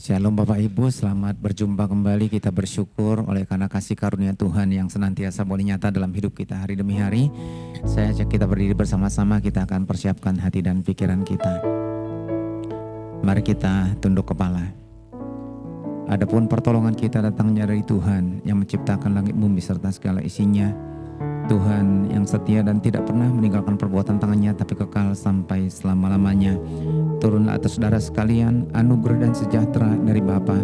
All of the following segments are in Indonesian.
Shalom Bapak Ibu, selamat berjumpa kembali. Kita bersyukur oleh karena kasih karunia Tuhan yang senantiasa boleh nyata dalam hidup kita hari demi hari. Saya ajak kita berdiri bersama-sama, kita akan persiapkan hati dan pikiran kita. Mari kita tunduk kepala. Adapun pertolongan kita datangnya dari Tuhan yang menciptakan langit bumi serta segala isinya. Tuhan yang setia dan tidak pernah meninggalkan perbuatan tangannya, tapi kekal sampai selama-lamanya. Turunlah atas saudara sekalian anugerah dan sejahtera dari Bapa,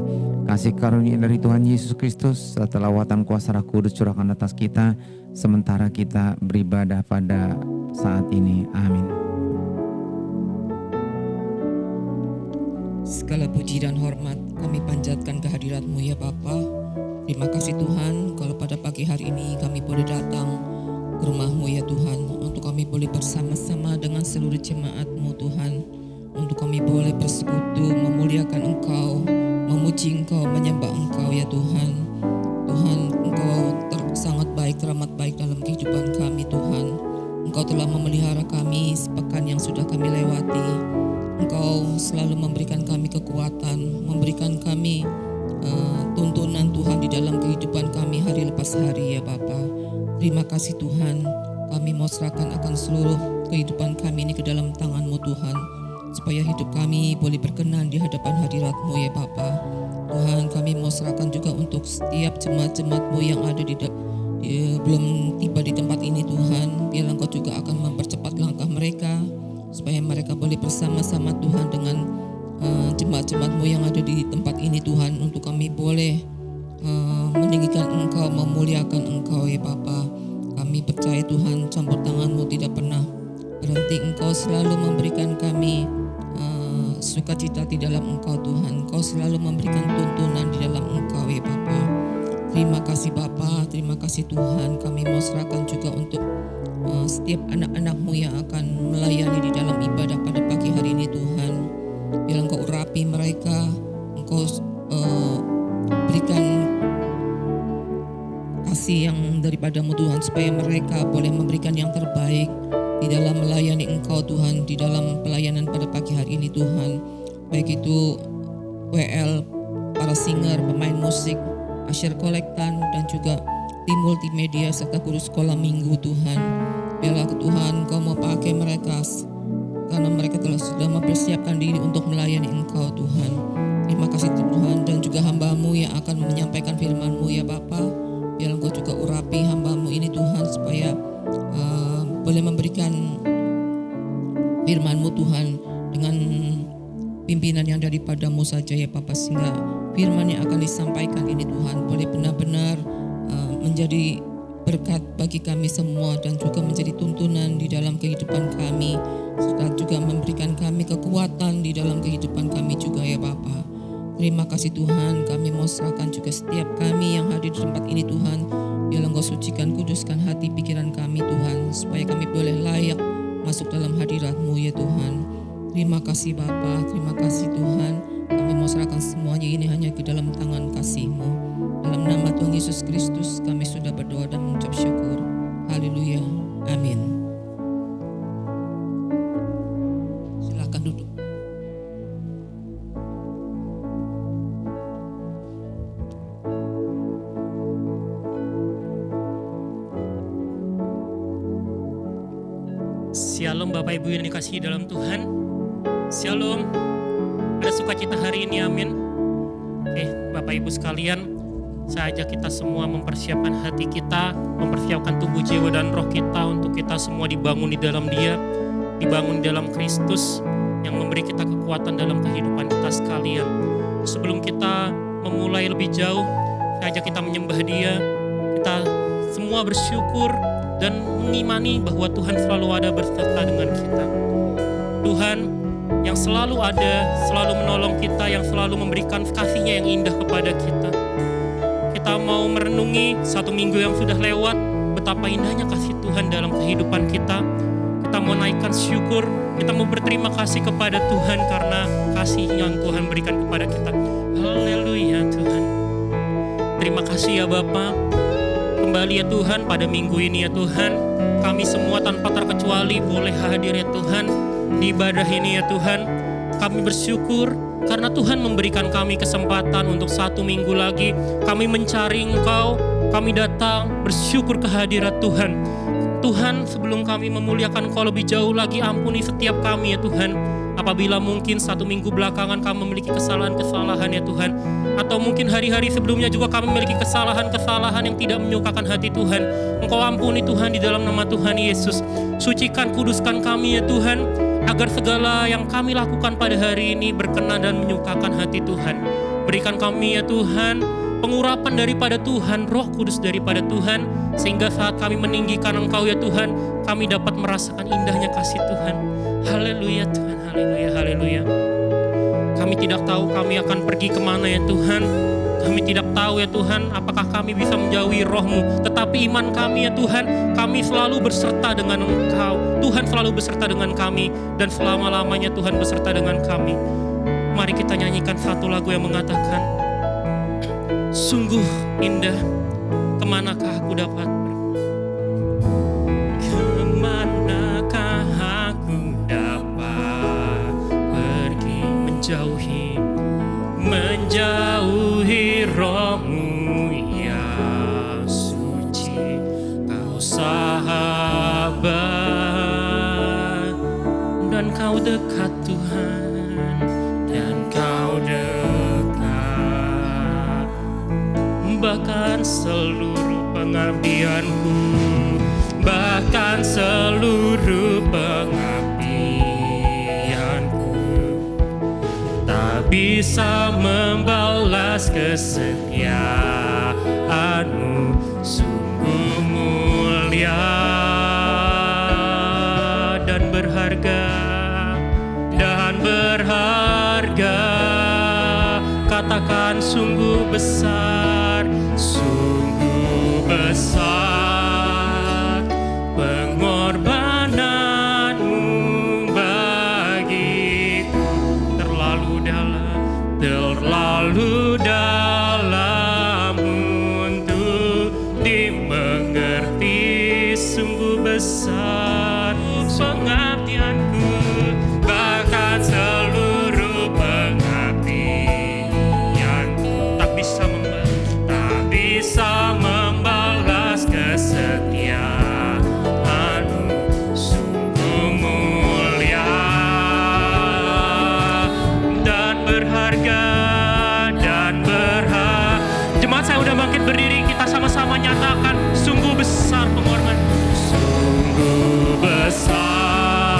kasih karunia dari Tuhan Yesus Kristus, serta lawatan kuasa Roh Kudus curahkan atas kita sementara kita beribadah pada saat ini. Amin. Segala puji dan hormat kami panjatkan kehadirat-Mu ya Bapa. Terima kasih Tuhan kalau pada pagi hari ini kami boleh datang ke rumah-Mu ya Tuhan, untuk kami boleh bersama-sama dengan seluruh jemaat-Mu Tuhan, untuk kami boleh bersekutu memuliakan Engkau, memuji Engkau, menyembah Engkau ya Tuhan. Tuhan, Engkau sangat baik, teramat baik dalam kehidupan kami Tuhan. Engkau telah memelihara kami sepekan yang sudah kami lewati. Engkau selalu memberikan kami kekuatan, memberikan kami tuntunan Tuhan di dalam kehidupan kami hari lepas hari ya Bapa. Terima kasih Tuhan, kami mau serahkan akan seluruh kehidupan kami ini ke dalam tangan-Mu Tuhan, supaya hidup kami boleh berkenan di hadapan hadirat-Mu ya Bapa. Tuhan, kami mau serahkan juga untuk setiap jemaat-jemaat-Mu yang ada belum tiba di tempat ini Tuhan. Biarlah Engkau juga akan mempercepat langkah mereka, supaya mereka boleh bersama-sama Tuhan dengan jemaat-jemaat-Mu yang ada di tempat ini Tuhan, untuk kami boleh meninggikan Engkau, memuliakan Engkau ya Bapa. Kami percaya Tuhan, campur tangan-Mu tidak pernah berhenti. Engkau selalu memberikan kami sukacita di dalam Engkau Tuhan. Engkau selalu memberikan tuntunan di dalam Engkau ya Bapa. Terima kasih Bapa, terima kasih Tuhan. Kami mau serahkan juga untuk setiap anak-anak-Mu yang akan melayani di dalam ibadah pada pagi hari ini Tuhan. Biar Engkau urapi mereka, Engkau berikan kasih yang daripada-Mu Tuhan, supaya mereka boleh memberikan yang terbaik di dalam melayani Engkau Tuhan, di dalam pelayanan pada pagi hari ini Tuhan. Baik itu WL, para singer, pemain musik, asyir kolektan, dan juga tim multimedia serta guru sekolah minggu Tuhan. Biarlah Tuhan Engkau mau pakai mereka, karena mereka sudah mempersiapkan diri untuk melayani Engkau Tuhan. Terima kasih Tuhan, dan juga hamba-Mu yang akan menyampaikan firman-Mu ya Bapa. Biarlah Engkau juga urapi hamba-Mu ini Tuhan, supaya boleh memberikan firman-Mu Tuhan dengan pimpinan yang daripada-Mu saja ya Bapa, sehingga firman yang akan disampaikan ini Tuhan boleh benar-benar menjadi berkat bagi kami semua, dan juga menjadi tuntunan di dalam kehidupan kami, serta juga memberikan kami kekuatan di dalam kehidupan kami juga ya Bapa. Terima kasih Tuhan, kami mau serahkan juga setiap kami yang hadir di tempat ini Tuhan. Biarlah Engkau sucikan, kuduskan hati pikiran kami Tuhan, supaya kami boleh layak masuk dalam hadirat-Mu ya Tuhan. Terima kasih Bapa, terima kasih Tuhan. Kami mau serahkan semuanya ini hanya ke dalam tangan kasih-Mu. Dalam nama Tuhan Yesus Kristus kami sudah berdoa dan mengucap syukur. Haleluya, amin. Silakan duduk. Shalom Bapak Ibu yang dikasihi dalam Tuhan. Shalom. Ada sukacita hari ini, amin. Oke, Bapak Ibu sekalian, saya ajak kita semua mempersiapkan hati kita, mempersiapkan tubuh, jiwa, dan roh kita untuk kita semua dibangun di dalam Dia, dibangun di dalam Kristus yang memberi kita kekuatan dalam kehidupan kita sekalian. Sebelum kita memulai lebih jauh, saya ajak kita menyembah Dia. Kita semua bersyukur dan mengimani bahwa Tuhan selalu ada berserta dengan kita. Tuhan yang selalu ada, selalu menolong kita, yang selalu memberikan kasih-Nya yang indah kepada kita. Kita mau merenungi satu minggu yang sudah lewat, betapa indahnya kasih Tuhan dalam kehidupan kita. Kita mau naikkan syukur, kita mau berterima kasih kepada Tuhan karena kasih yang Tuhan berikan kepada kita. Haleluya Tuhan. Terima kasih ya Bapa. Kembali ya Tuhan, pada minggu ini ya Tuhan, kami semua tanpa terkecuali boleh hadir ya Tuhan di ibadah ini ya Tuhan. Kami bersyukur Karena Tuhan memberikan kami kesempatan untuk 1 minggu lagi kami mencari Engkau, kami datang bersyukur kehadirat Tuhan. Tuhan, sebelum kami memuliakan Engkau lebih jauh lagi, ampuni setiap kami ya Tuhan. Apabila mungkin 1 minggu belakangan kami memiliki kesalahan-kesalahan ya Tuhan. Atau mungkin hari-hari sebelumnya juga kami memiliki kesalahan-kesalahan yang tidak menyukakan hati Tuhan. Engkau ampuni Tuhan di dalam nama Tuhan Yesus. Sucikan, kuduskan kami ya Tuhan, agar segala yang kami lakukan pada hari ini berkenan dan menyukakan hati Tuhan. Berikan kami ya Tuhan pengurapan daripada Tuhan, Roh Kudus daripada Tuhan, sehingga saat kami meninggikan Engkau ya Tuhan, kami dapat merasakan indahnya kasih Tuhan. Haleluya Tuhan, haleluya, haleluya. Kami tidak tahu kami akan pergi kemana ya Tuhan. Kami tidak tahu ya Tuhan apakah kami bisa menjauhi Roh-Mu. Tetapi iman kami ya Tuhan, kami selalu berserta dengan Engkau. Tuhan selalu berserta dengan kami, dan selama-lamanya Tuhan berserta dengan kami. Mari kita nyanyikan satu lagu yang mengatakan, sungguh indah, kemanakah aku dapat kemanakah aku dapat pergi menjauhi Roh-Mu yang suci. Kau sahabat dan Kau dekat Tuhan, dan Kau dekat. Bahkan seluruh pengabdianku, bahkan seluruh pengabdianku tak bisa membalas kesetiaan-Mu. Sungguh mulia dan berharga, dan berharga. Katakan sungguh besar, sungguh besar pengorbanan-Mu bagiku. Terlalu dalam untuk dimengerti. Sungguh besar pengabdianku, bahkan seluruh pengabdianku tak bisa membalas kesetiaan-Mu. Sungguh mulia dan berharga, dan berharga. Jemaat, saya udah bangkit berdiri, kita sama-sama nyatakan sungguh besar pengorbanan. Sungguh besar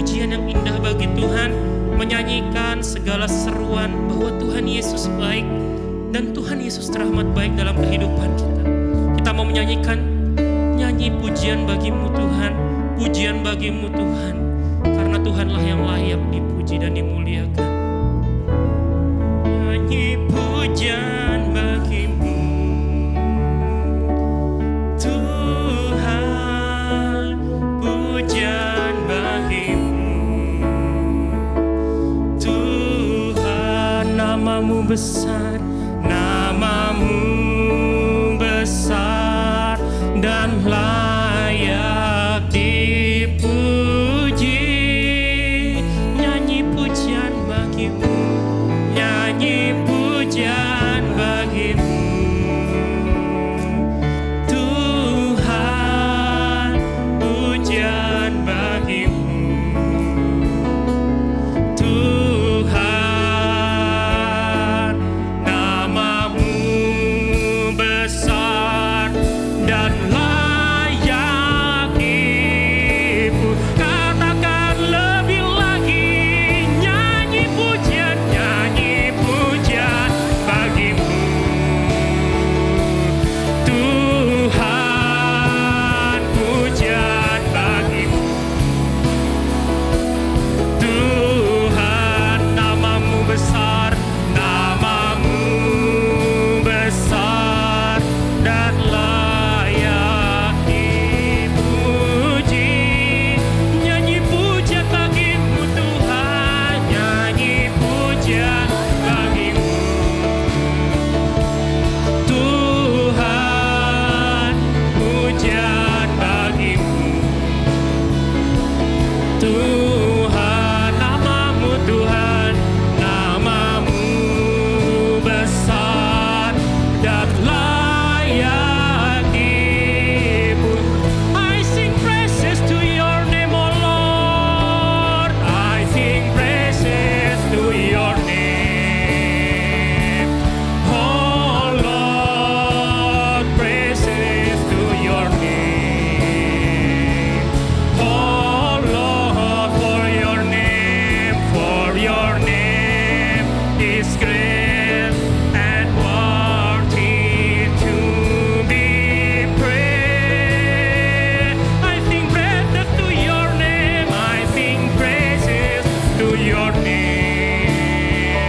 pujian yang indah bagi Tuhan, menyanyikan segala seruan bahwa Tuhan Yesus baik dan Tuhan Yesus terahmat baik dalam kehidupan kita. Kita mau menyanyikan nyanyi pujian bagimu Tuhan, pujian bagimu Tuhan, karena Tuhanlah yang layak dipuji dan dimuliakan. Nyanyi pujian bagimu Tuhan, pujian bagimu Tuhan, namamu besar, namamu besar dan layak dipuji. Nyanyi pujian bagimu, nyanyi pujian bagimu Tuhan, pujian bagimu Tuhan, namamu besar dan layak dipuji. Katakan lebih lagi, nyanyi pujian bagimu Tuhan, pujian bagimu Tuhan, namamu besar, namamu besar dan layak dipuji. Nyanyi pujian bagimu Tuhan, nyanyi pujian bagimu Tuhan, pujian bagimu Tuhan, namamu Tuhan, namamu besar dan layak dipuji. I sing praises to your name, O Lord. I sing praises to your name, oh Lord. Praises to your name, oh Lord. For your name is great and worthy to be praised. I sing praises to your name, I sing praises to your name,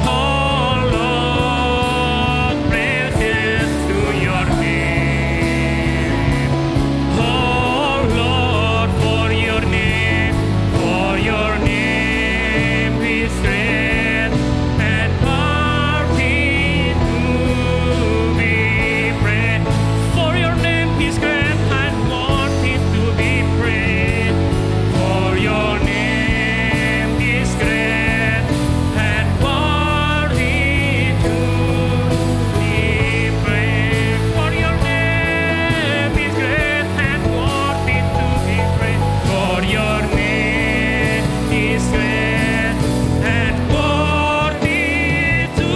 oh Lord. Praises to your name, oh Lord. For your name is great and worthy to be praised. For your name is great and worthy to be praised. For your name is great and worthy to be praised. For your name is great and worthy to be praised. For your name is great and worthy to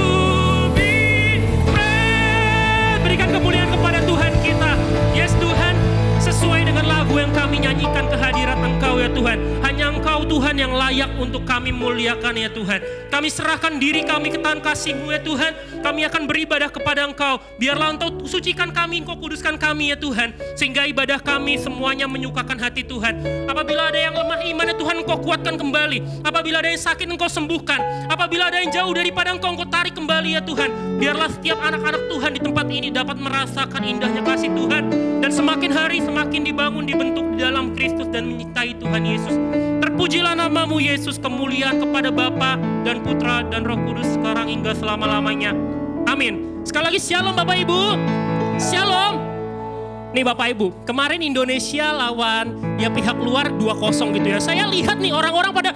be praised. Berikan kemuliaan kepada Tuhan kita. Yes Tuhan, sesuai dengan lagu yang kami nyanyikan kehadirat Engkau ya Tuhan. Hanya Engkau Tuhan yang layak untuk kami muliakan ya Tuhan. Kami serahkan diri kami ke tangan kasih-Mu ya Tuhan. Kami akan beribadah kepada Engkau. Biarlah Engkau sucikan kami, Engkau kuduskan kami ya Tuhan. Sehingga ibadah kami semuanya menyukakan hati Tuhan. Apabila ada yang lemah iman ya Tuhan, Engkau kuatkan kembali. Apabila ada yang sakit, Engkau sembuhkan. Apabila ada yang jauh daripada Engkau, Engkau tarik kembali ya Tuhan. Biarlah setiap anak-anak Tuhan di tempat ini dapat merasakan indahnya kasih Tuhan. Dan semakin hari semakin dibangun, dibentuk di dalam Kristus dan menyertai Tuhan Yesus. Terpujilah namamu Yesus, kemuliaan kepada Bapa dan Putra dan Roh Kudus sekarang hingga selama-lamanya. Amin. Sekali lagi shalom Bapak Ibu. Shalom. Nih Bapak Ibu, kemarin Indonesia lawan ya pihak luar 2-0 gitu ya. Saya lihat nih orang-orang pada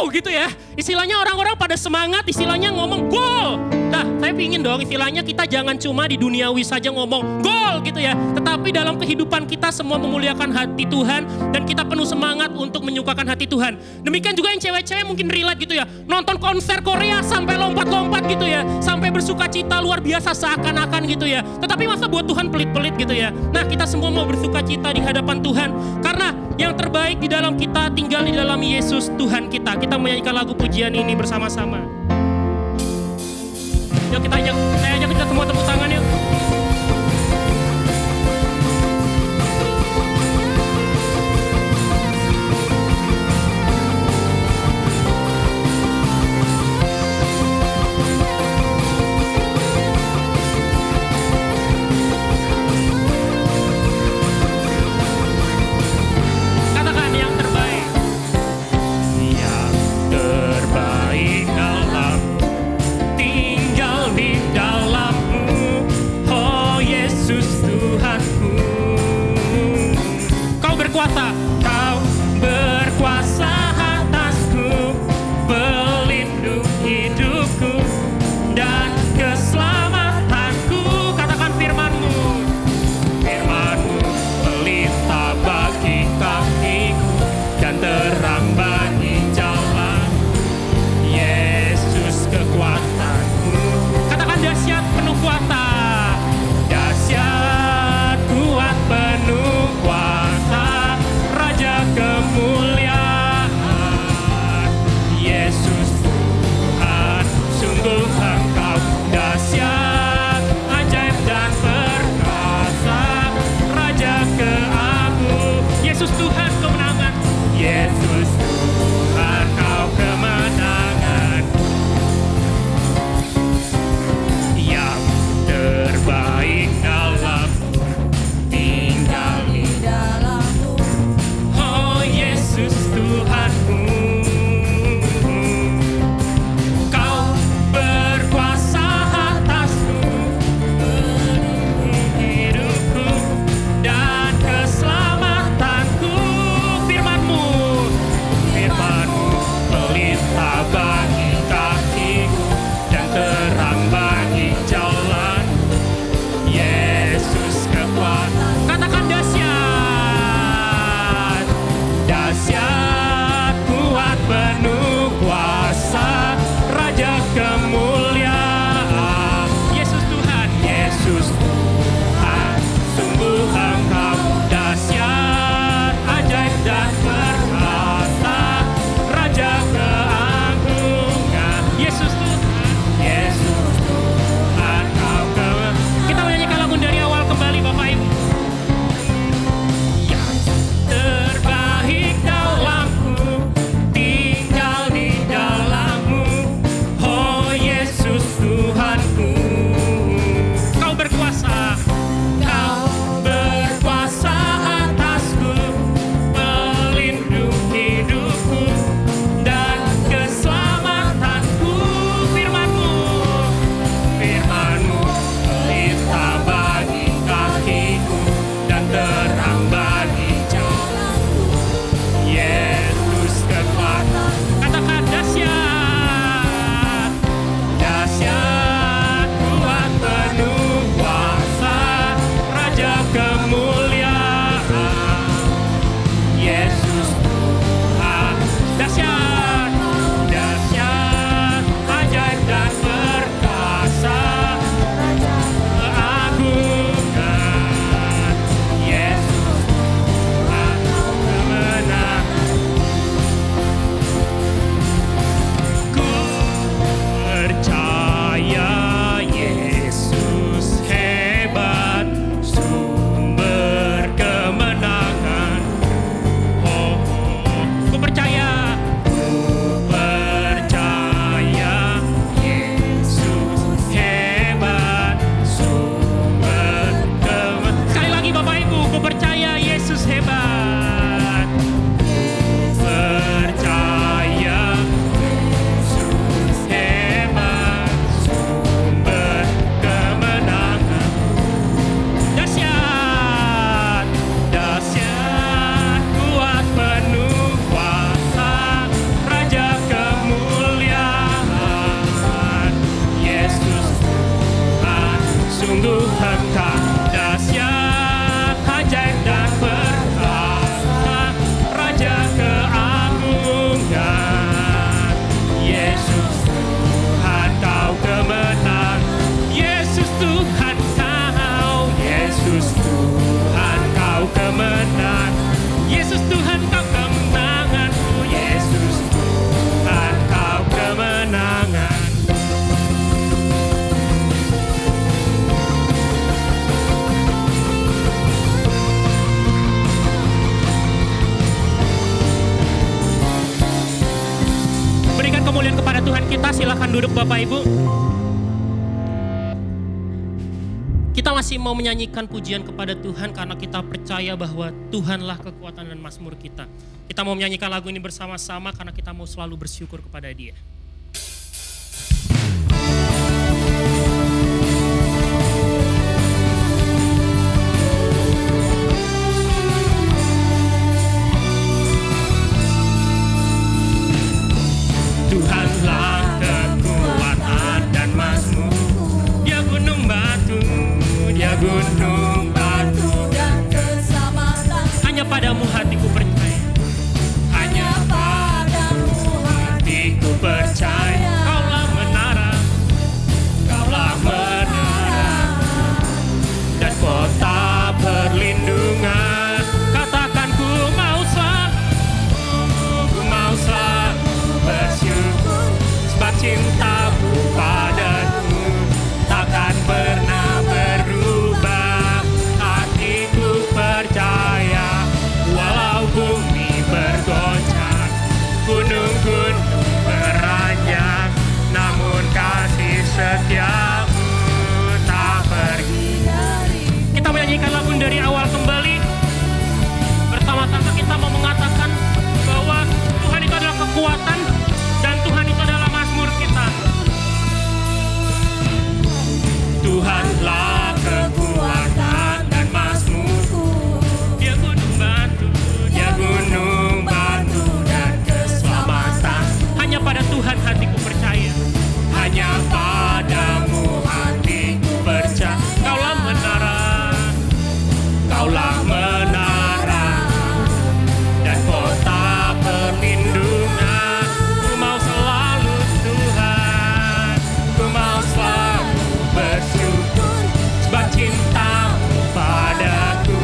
gitu ya. Istilahnya orang-orang pada semangat, istilahnya ngomong gol. Nah, saya pingin dong istilahnya kita jangan cuma di duniawi saja ngomong gol gitu ya. Tetapi dalam kehidupan kita semua memuliakan hati Tuhan dan kita penuh semangat untuk menyukakan hati Tuhan. Demikian juga yang cewek-cewek mungkin relate gitu ya. Nonton konser Korea sampai lompat-lompat gitu ya. Sampai bersuka cita luar biasa seakan-akan gitu ya. Tetapi masa buat Tuhan pelit-pelit gitu ya. Nah, kita semua mau bersuka cita di hadapan Tuhan. Karena yang terbaik di dalam kita tinggal di dalam Yesus Tuhan kita. Kita menyanyikan lagu pujian ini bersama-sama. Yuk saya ajak kita semua tepuk tangan yuk. Katakan yang terbaik. Yang terbaik dalam tinggal di dalammu, oh Yesus Tuhanku. Kau berkuasa, kau berkuasa atasku, pelindung hidupku dan keselamatanku. Katakan firman-Mu, firman-Mu pelita bagi kakiku dan terang bagi jalan. Yesus kekuatanku. Katakan dahsyat penuh kuasa. Dahsyat kuat penuh kuasa, Raja kemuliaan. Yesus Tuhan, sungguh Engkau dahsyat, ajaib dan perkasa, Raja keagung. Yesus Tuhan kemenangan. Yesus Tuhan, Kau kemenangan. Yang terbaik dalam tinggal di dalammu, oh Yesus Tuhanku. Kau berkuasa atasku, pelindung hidupku dan keselamatanku. Firman-Mu, firman-Mu pelita bagi kakiku dan terang bagi jalan. Yesus kekuatan. Katakan dahsyat, dahsyat kemuliaan kepada Tuhan kita. Silakan duduk Bapak Ibu. Kita masih mau menyanyikan pujian kepada Tuhan karena kita percaya bahwa Tuhanlah kekuatan dan mazmur kita. Kita mau menyanyikan lagu ini bersama-sama karena kita mau selalu bersyukur kepada Dia. Tuhanlah kekuatan dan mazmur. Dia gunung batu, dia gunung batu dan keselamatan. Hanya padamu hatiku percaya, hanya padamu hatiku percaya. Kaulah menara, kaulah menara dan kota perlindungan. Katakan ku mau selalu bersyukur sebab cintamu padaku takkan pernah berubah. Hatiku percaya walau bumi bergoncang, gunung-gunung beranjak, namun kasih setiamu tak pergi dari. Kita menyanyikan lagu dari awal kembali. Bersama-sama kita mau mengatakan bahwa Tuhan itu adalah kekuatan dan Tuhan itu adalah mazmur kita. Tuhanlah kekuatan dan mazmurku. Dia gunung batu, dia gunung batu dan keselamatan. Hanya pada Tuhan hatiku percaya, hanya padamu hatiku percaya. Kaulah menara, kaulah menara dan kota perlindungan. Ku mau selalu Tuhan, ku mau selalu bersyukur sebab cintamu padaku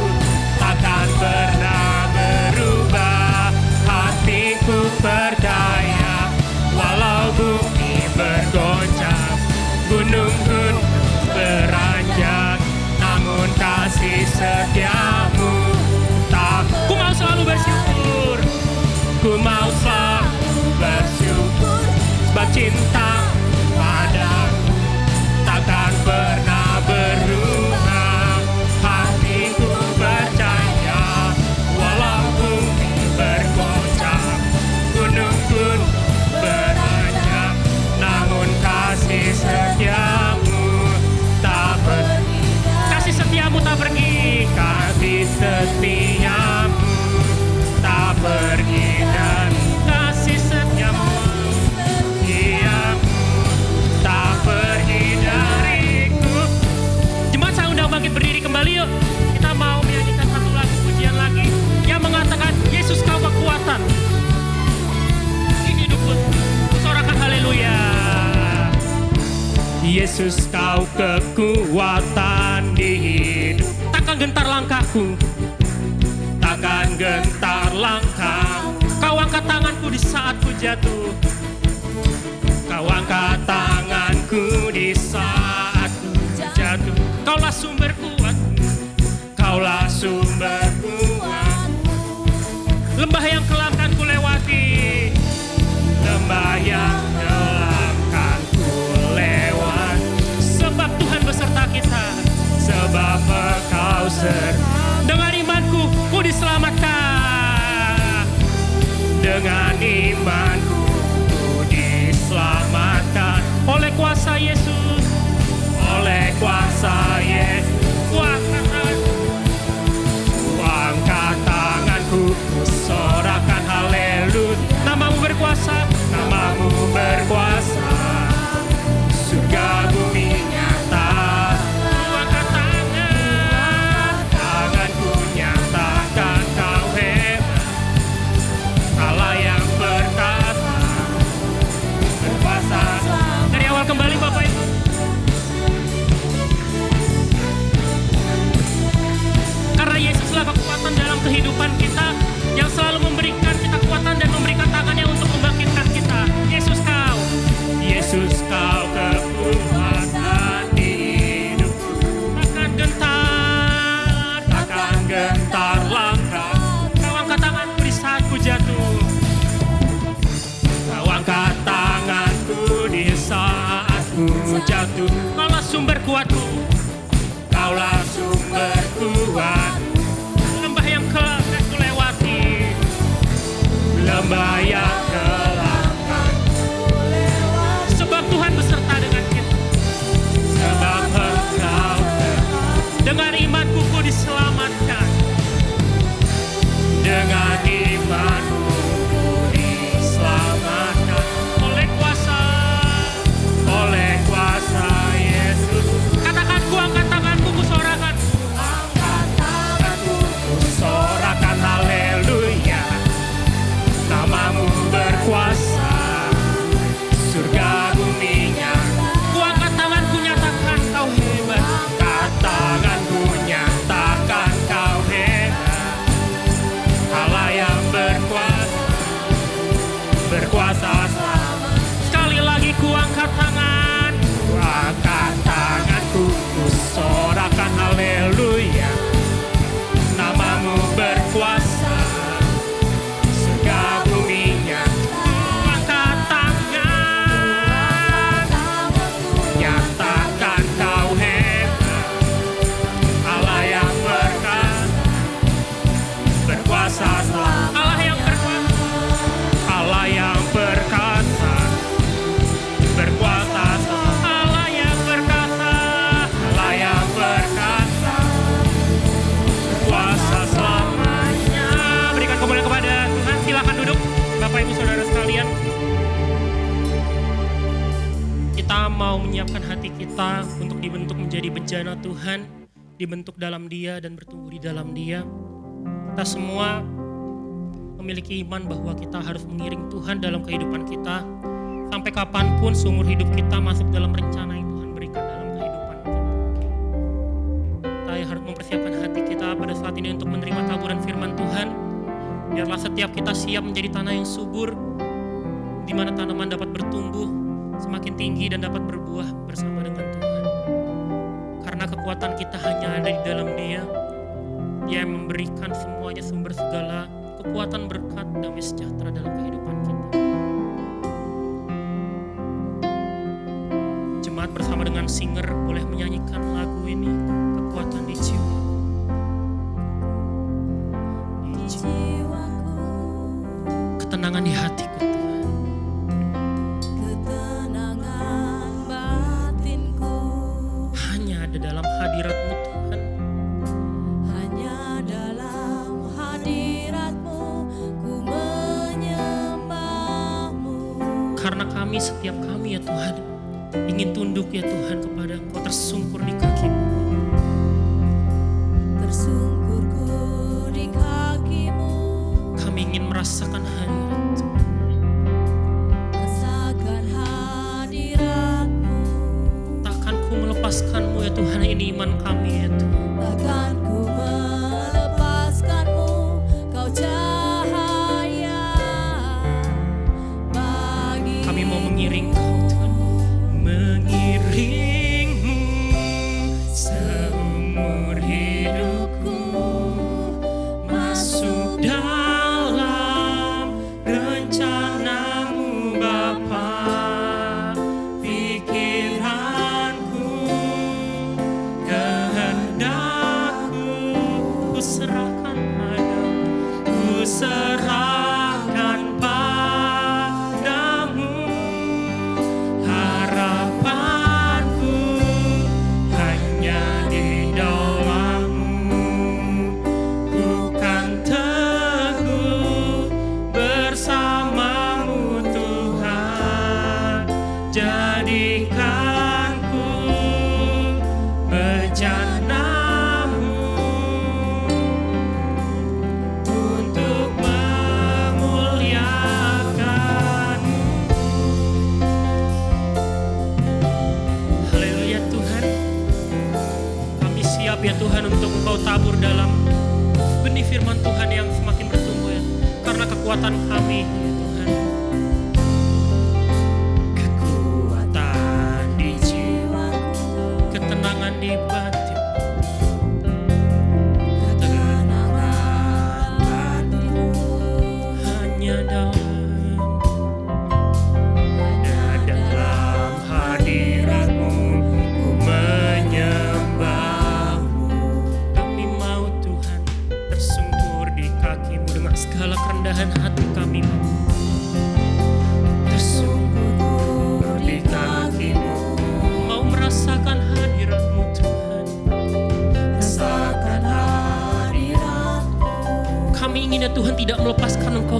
takkan pernah berubah. Hatiku percaya walau bumi bergoncang, gunung-gunung beranjak, namun kasih setiamu tak. Ku mau selalu bersyukur, ku mau selalu bersyukur sebab cinta padaku takkan pernah berubah. Hatiku percaya walau bumi bergoncang, gunung-gunung beranjak, namun kasih setiamu tak pergi. Kasih setiamu tak pergi, kasih setiamu tak pergi dan kasih setiamu tak pergi dariku. Jemaat saya undang bangkit berdiri kembali yuk. Kita mau menyanyikan satu lagu pujian lagi yang mengatakan Yesus kau kekuatan di hidupku. Sorakan haleluya. Yesus kau kekuatan di hidup. Takkan gentar langkahku, takkan gentar langkah. Kau angkat tanganku di saat ku jatuh, kau angkat tanganku di saat ku jatuh. Kaulah sumber kuatku, kaulah sumber kuatku. Lembah yang kelam kan ku lewati, lembah yang kelam kan ku lewati. Sebab Tuhan beserta kita, sebab Engkau serta. Dengan imanku ku diselamatkan, dengan imanku ku diselamatkan. Oleh kuasa Yesus, oleh kuasa Yesus. Ku angkat tanganku, ku sorakan haleluya. Namamu berkuasa, namamu berkuasa. Surga bumi nyata. Ku angkat tanganku nyatakan kau hebat. Allah yang perkasa. jatuh. Kaulah sumber kuatku, Kaulah sumber kuat. Lembah yang gelap dan ku lewati, lembah yang gelap kan ku lewati. Sebab Tuhan beserta dengan kita. Sebab Engkau dengan imanku ku diselamatkan. Dengan imanku ku diselamatkan oleh kuasa Yesus. Katakan, ku angkat tanganku, ku sorakan. Angkat tanganku, ku sorakan haleluya. Namamu berkuasa, surga buminya. Ku angkat tanganku, nyatakan kau hebat. Angkat tanganku, nyatakan kau hebat. Allah yang berkuasa selama. Sekali lagi ku angkat tangan, ku angkat tanganku, ku sorakan haleluya. Namamu berkuasa, surga buminya. Ku angkat tangan, nyatakan kau hebat. Allah yang berkuasa selama. Allah yang berkuasa, Allah yang berkuasa, berkuasa selama. Allah yang berkuasa, Allah yang berkuasa, berkuasa selamanya. Berikan kemuliaan kepada Tuhan. Silakan duduk, Bapak Ibu Saudara sekalian. Kita mau menyiapkan hati kita untuk dibentuk menjadi bejana Tuhan, dibentuk dalam Dia dan bertumbuh di dalam Dia. Kita semua memiliki iman bahwa kita harus mengiring Tuhan dalam kehidupan kita. Sampai kapanpun seumur hidup kita masuk dalam rencana yang Tuhan berikan dalam kehidupan kita. Kita harus mempersiapkan hati kita pada saat ini untuk menerima taburan firman Tuhan. Biarlah setiap kita siap menjadi tanah yang subur, di mana tanaman dapat bertumbuh semakin tinggi dan dapat berbuah bersama dengan Tuhan. Karena kekuatan kita hanya ada di dalam Dia. Dia yang memberikan semuanya, sumber segala kekuatan, berkat, damai sejahtera dalam kehidupan kita. Jemaat bersama dengan singer boleh menyanyikan lagu ini, Kekuatan di Jiwa. Di jiwaku, ketenangan di hatiku Tuhan. Ketenangan batinku Hanya ada dalam hadirat-Mu Tuhan. hanya dalam hadirat-Mu ku menyembah-Mu. Karena setiap kami ya Tuhan ingin tunduk ya Tuhan kepada Engkau, tersungkur di kaki-Mu. Tersungkurku di kaki-Mu, Kami ingin merasakan hadirat rasakan hadirat-Mu. Takkan ku melepaskan-Mu ya Tuhan, ini iman kami ya Tuhan. Takkan ku melepaskan-Mu, Kau cahaya bagi Kami mau mengiring Kau Tuhan, mengiring-Mu seumur hidupku, masuk dalam rencana-Mu Bapa. Pikiranku, kehendakku, ku serahkan padamu, ku serahkan padamu.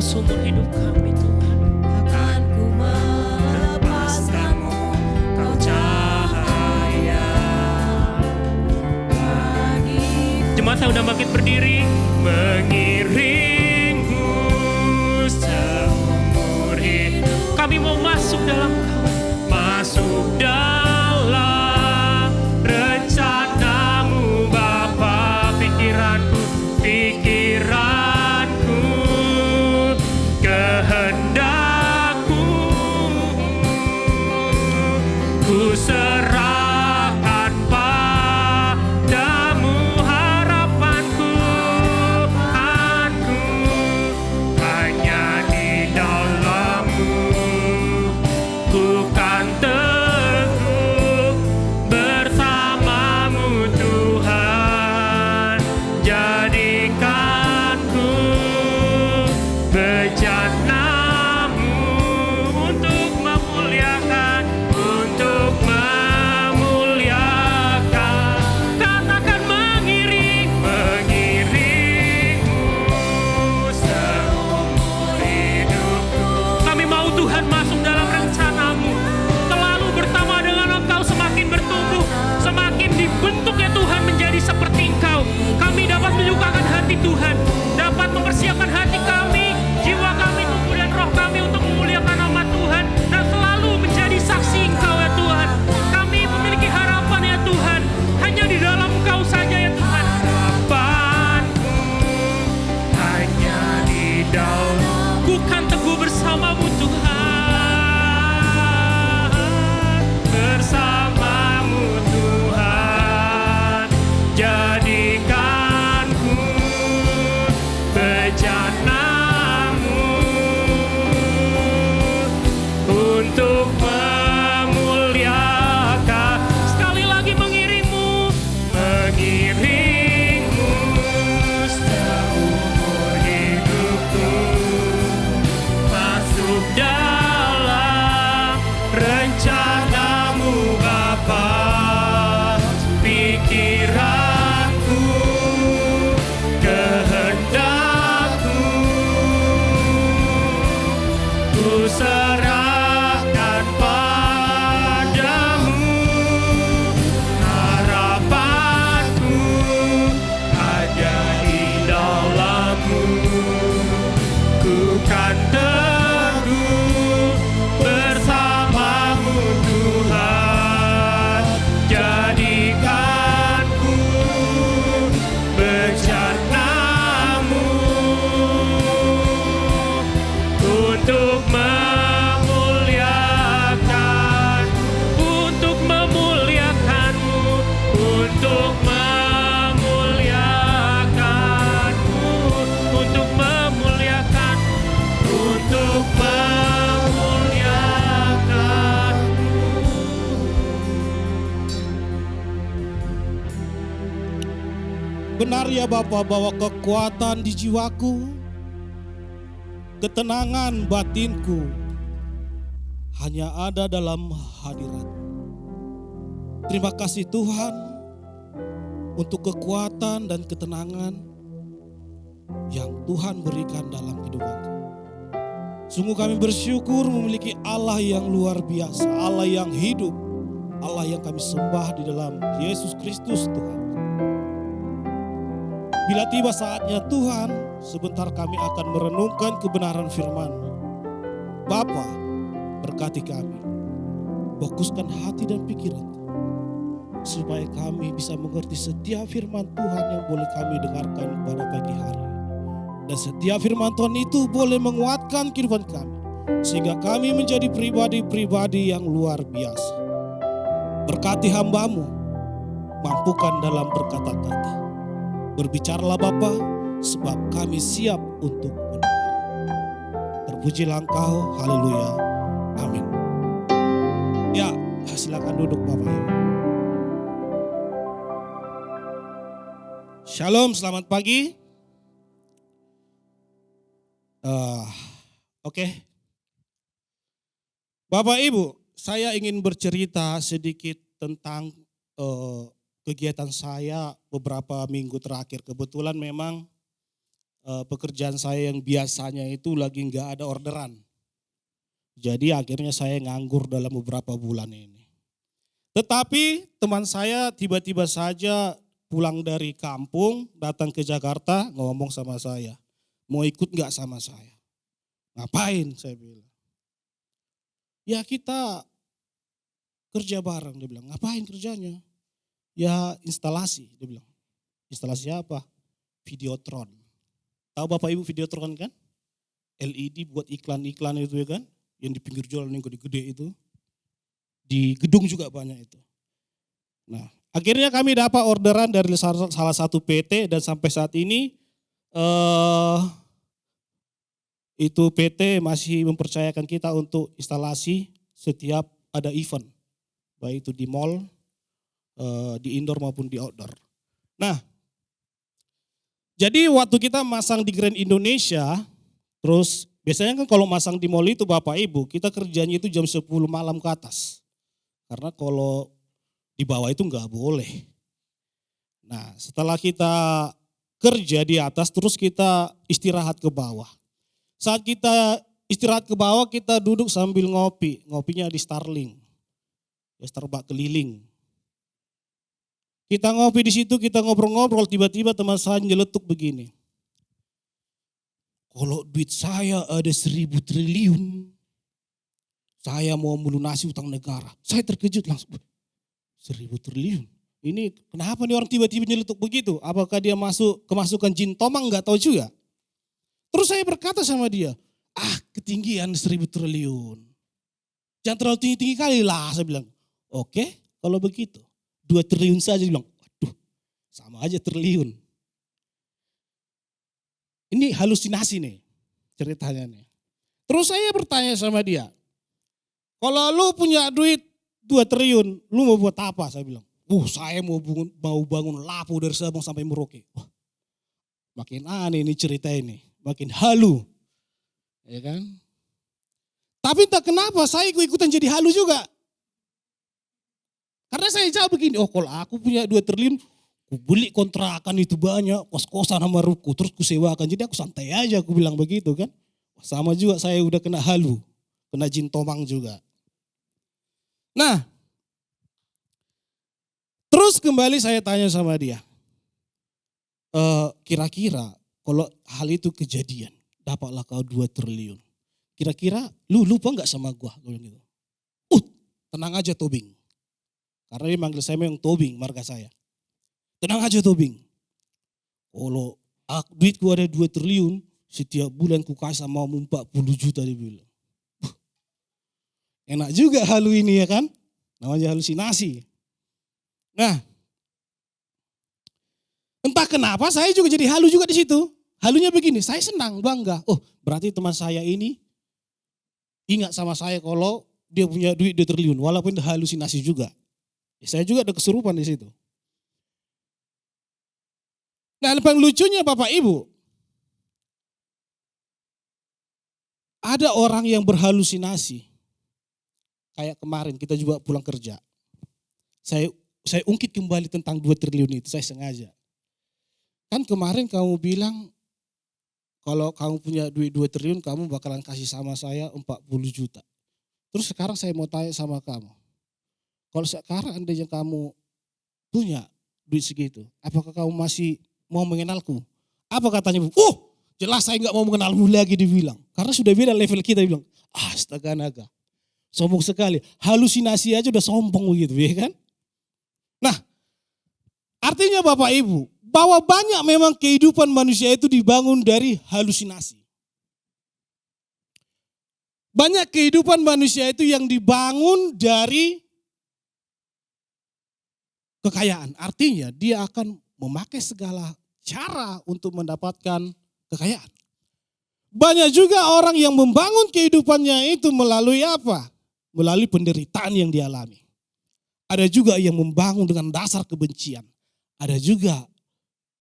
seumur hidup kami Tuhan. Akan ku melepaskanmu, kau cahaya bagi Jemaat saya udah bangkit berdiri. Mengiringmu seumur hidup. Kami mau masuk dalam Kau, masuk dalam rencanamu Bapa. Pikiranku, kehendakku, ku serahkan padamu harapanku. Hanya di dalam-Mu ku kan teguh bersama-Mu Tuhan. Jadikanku bejana-Mu untuk memuliakan, katakan mengiringmu seumur hidupku. Kami mau Tuhan masuk dalam rencana-Mu, selalu bersama dengan Engkau, semakin bertumbuh, semakin dibentuk ya Tuhan menjadi seperti Engkau. Kami dapat menyukakan hati Tuhan, dapat mempersiapkan hati kami, jiwa kami, tubuh dan roh kami untuk memuliakan nama Tuhan dan selalu menjadi saksi Engkau ya Tuhan. Kami memiliki harapan ya Tuhan, hanya di dalam Engkau saja ya Tuhan. Harapanku hanya di dalam, ku kan teguh bersama-Mu Tuhan, bersama-Mu Tuhan. Jadikanku bejana-Mu untuk memuliakan. Sekali lagi mengiringmu seumur hidupku, masuk dalam rencana-Mu Bapa. Pikiranku, kehendakku, ku serahkan padamu. Harapanku ada di dalam-Mu, ku kan teguh bersama-Mu Tuhan. Jadikanku bejana-Mu untuk memuliakan, untuk memuliakan-Mu, untuk memuliakan-Mu, untuk memuliakan, untuk memuliakan. Benar ya Bapa bahwa kekuatan di jiwaku, ketenangan batinku hanya ada dalam hadirat. Terima kasih Tuhan untuk kekuatan dan ketenangan yang Tuhan berikan dalam kehidupanku. Sungguh kami bersyukur memiliki Allah yang luar biasa, Allah yang hidup, Allah yang kami sembah di dalam Yesus Kristus Tuhan. Bila tiba saatnya Tuhan, sebentar kami akan merenungkan kebenaran firman-Mu. Bapa, berkati kami, fokuskan hati dan pikiran, supaya kami bisa mengerti setiap firman Tuhan yang boleh kami dengarkan pada pagi hari. Dan setiap firman Tuhan itu boleh menguatkan kehidupan kami, sehingga kami menjadi pribadi-pribadi yang luar biasa. Berkati hamba-Mu, mampukan dalam berkata-kata. Berbicaralah Bapa, sebab kami siap untuk mendengar. Terpujilah Engkau, haleluya, amin. Ya, silakan duduk Bapak Ibu. Shalom, selamat pagi. Oke. Bapak Ibu, saya ingin bercerita sedikit tentang kegiatan saya beberapa minggu terakhir. Kebetulan memang pekerjaan saya yang biasanya itu lagi nggak ada orderan. Jadi akhirnya saya nganggur dalam beberapa bulan ini. Tetapi teman saya tiba-tiba saja pulang dari kampung, datang ke Jakarta, ngomong sama saya, mau ikut nggak sama saya? Ngapain? Saya bilang. Ya kita kerja bareng, dia bilang. Ngapain kerjanya? Ya instalasi, dia bilang. Instalasi apa? Videotron. Tahu Bapak Ibu Videotron kan? LED buat iklan-iklan itu ya kan? Yang di pinggir jalan yang gede-gede itu. Di gedung juga banyak itu. Nah, akhirnya kami dapat orderan dari salah satu PT dan sampai saat ini itu PT masih mempercayakan kita untuk instalasi setiap ada event. Baik itu di mall, di indoor maupun di outdoor. Nah, jadi waktu kita masang di Grand Indonesia, terus biasanya kan kalau masang di mall itu Bapak Ibu, kita kerjanya itu jam 10 malam ke atas. Karena kalau di bawah itu enggak boleh. Nah, setelah kita kerja di atas, terus kita istirahat ke bawah. Saat kita istirahat ke bawah, kita duduk sambil ngopi. Ngopinya di Starling, ya Starbucks keliling. Kita ngopi di situ, kita ngobrol-ngobrol, tiba-tiba teman saya nyeletuk begini. Kalau duit saya ada 1.000 triliun, saya mau melunasi utang negara. Saya terkejut langsung, 1.000 triliun. Ini kenapa nih orang tiba-tiba nyeletuk begitu? Apakah dia kemasukan jin tomang, nggak tahu juga. Terus saya berkata sama dia, ketinggian 1.000 triliun. Jangan terlalu tinggi-tinggi kali lah, saya bilang. Oke, kalau begitu. 2 triliun saja, dia bilang, waduh sama aja triliun. Ini halusinasi nih ceritanya nih. Terus saya bertanya sama dia, kalau lu punya duit 2 triliun, lu mau buat apa? Saya bilang, saya mau bangun Lapo dari Sabang sampai Merauke. Wah, makin aneh ini cerita ini, makin halu. Ya kan? Tapi entah kenapa saya ikut-ikutan jadi halu juga. Karena saya jawab begini, kalau aku punya 2 triliun, aku beli kontrakan itu banyak, kos-kosan sama ruko, terus ku sewakan. Jadi aku santai aja, aku bilang begitu kan. Sama juga saya udah kena halu, kena jin tomang juga. Nah, terus kembali saya tanya sama dia, kira-kira kalau hal itu kejadian, dapatlah kau 2 triliun. Kira-kira lu lupa gak sama gua? Gue bilang gitu. Tenang aja Tobing. Karena dia manggil saya memang Tobing, marga saya. Tenang aja Tobing. Kalau duitku ada 2 triliun, setiap bulan ku kasih mau 40 juta dia bilang. Enak juga halu ini ya kan? Namanya halusinasi. Nah, entah kenapa saya juga jadi halu juga di situ. Halunya begini, saya senang, bangga. Berarti teman saya ini ingat sama saya kalau dia punya duit 2 triliun, walaupun halusinasi juga. Saya juga ada kesurupan di situ. Nah, yang paling lucunya Bapak Ibu, ada orang yang berhalusinasi. Kayak kemarin kita juga pulang kerja. Saya ungkit kembali tentang 2 triliun itu, saya sengaja. Kan kemarin kamu bilang kalau kamu punya duit 2 triliun kamu bakalan kasih sama saya 40 juta. Terus sekarang saya mau tanya sama kamu. Kalau sekarang andainya kamu punya duit segitu, apakah kamu masih mau mengenalku? Apa katanya? Jelas saya nggak mau mengenalmu lagi dibilang. Karena sudah beda level kita, bilang. Astaga naga. Sombong sekali. Halusinasi aja udah sombong begitu ya kan? Nah, artinya Bapak Ibu, bahwa banyak memang kehidupan manusia itu dibangun dari halusinasi. Banyak kehidupan manusia itu yang dibangun dari kekayaan. Artinya dia akan memakai segala cara untuk mendapatkan kekayaan. Banyak juga orang yang membangun kehidupannya itu melalui apa? Melalui penderitaan yang dialami. Ada juga yang membangun dengan dasar kebencian. Ada juga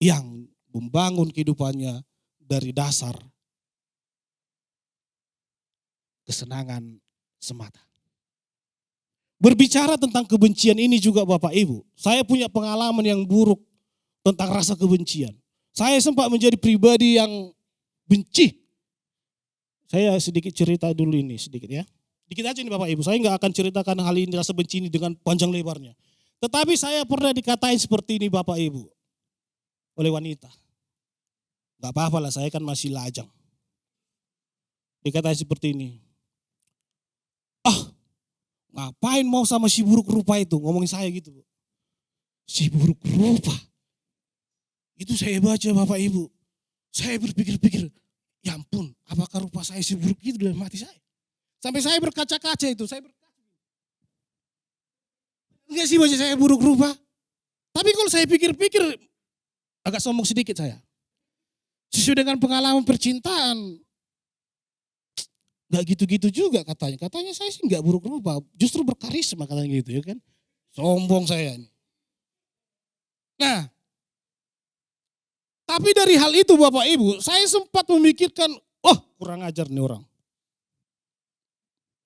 yang membangun kehidupannya dari dasar kesenangan semata. Berbicara tentang kebencian ini juga Bapak Ibu, saya punya pengalaman yang buruk tentang rasa kebencian. Saya sempat menjadi pribadi yang benci. Saya sedikit cerita dulu ini, sedikit ya. Dikit aja nih Bapak Ibu, saya nggak akan ceritakan hal ini, rasa benci ini dengan panjang lebarnya. Tetapi saya pernah dikatain seperti ini Bapak Ibu, oleh wanita. Gak apa-apa lah, saya kan masih lajang. Dikatain seperti ini. Ngapain mau sama si buruk rupa itu, ngomongin saya gitu. Si buruk rupa. Itu saya baca Bapak Ibu. Saya berpikir-pikir, ya ampun, apakah rupa saya si buruk itu dalam hati saya? Sampai saya berkaca-kaca itu, enggak sih baca saya buruk rupa. Tapi kalau saya pikir-pikir, agak sombong sedikit saya. Sesuai dengan pengalaman percintaan, enggak gitu-gitu juga katanya. Katanya saya sih enggak buruk rupa, justru berkarisma katanya gitu ya kan. Sombong saya. Nah, tapi dari hal itu Bapak Ibu, saya sempat memikirkan, kurang ajar nih orang.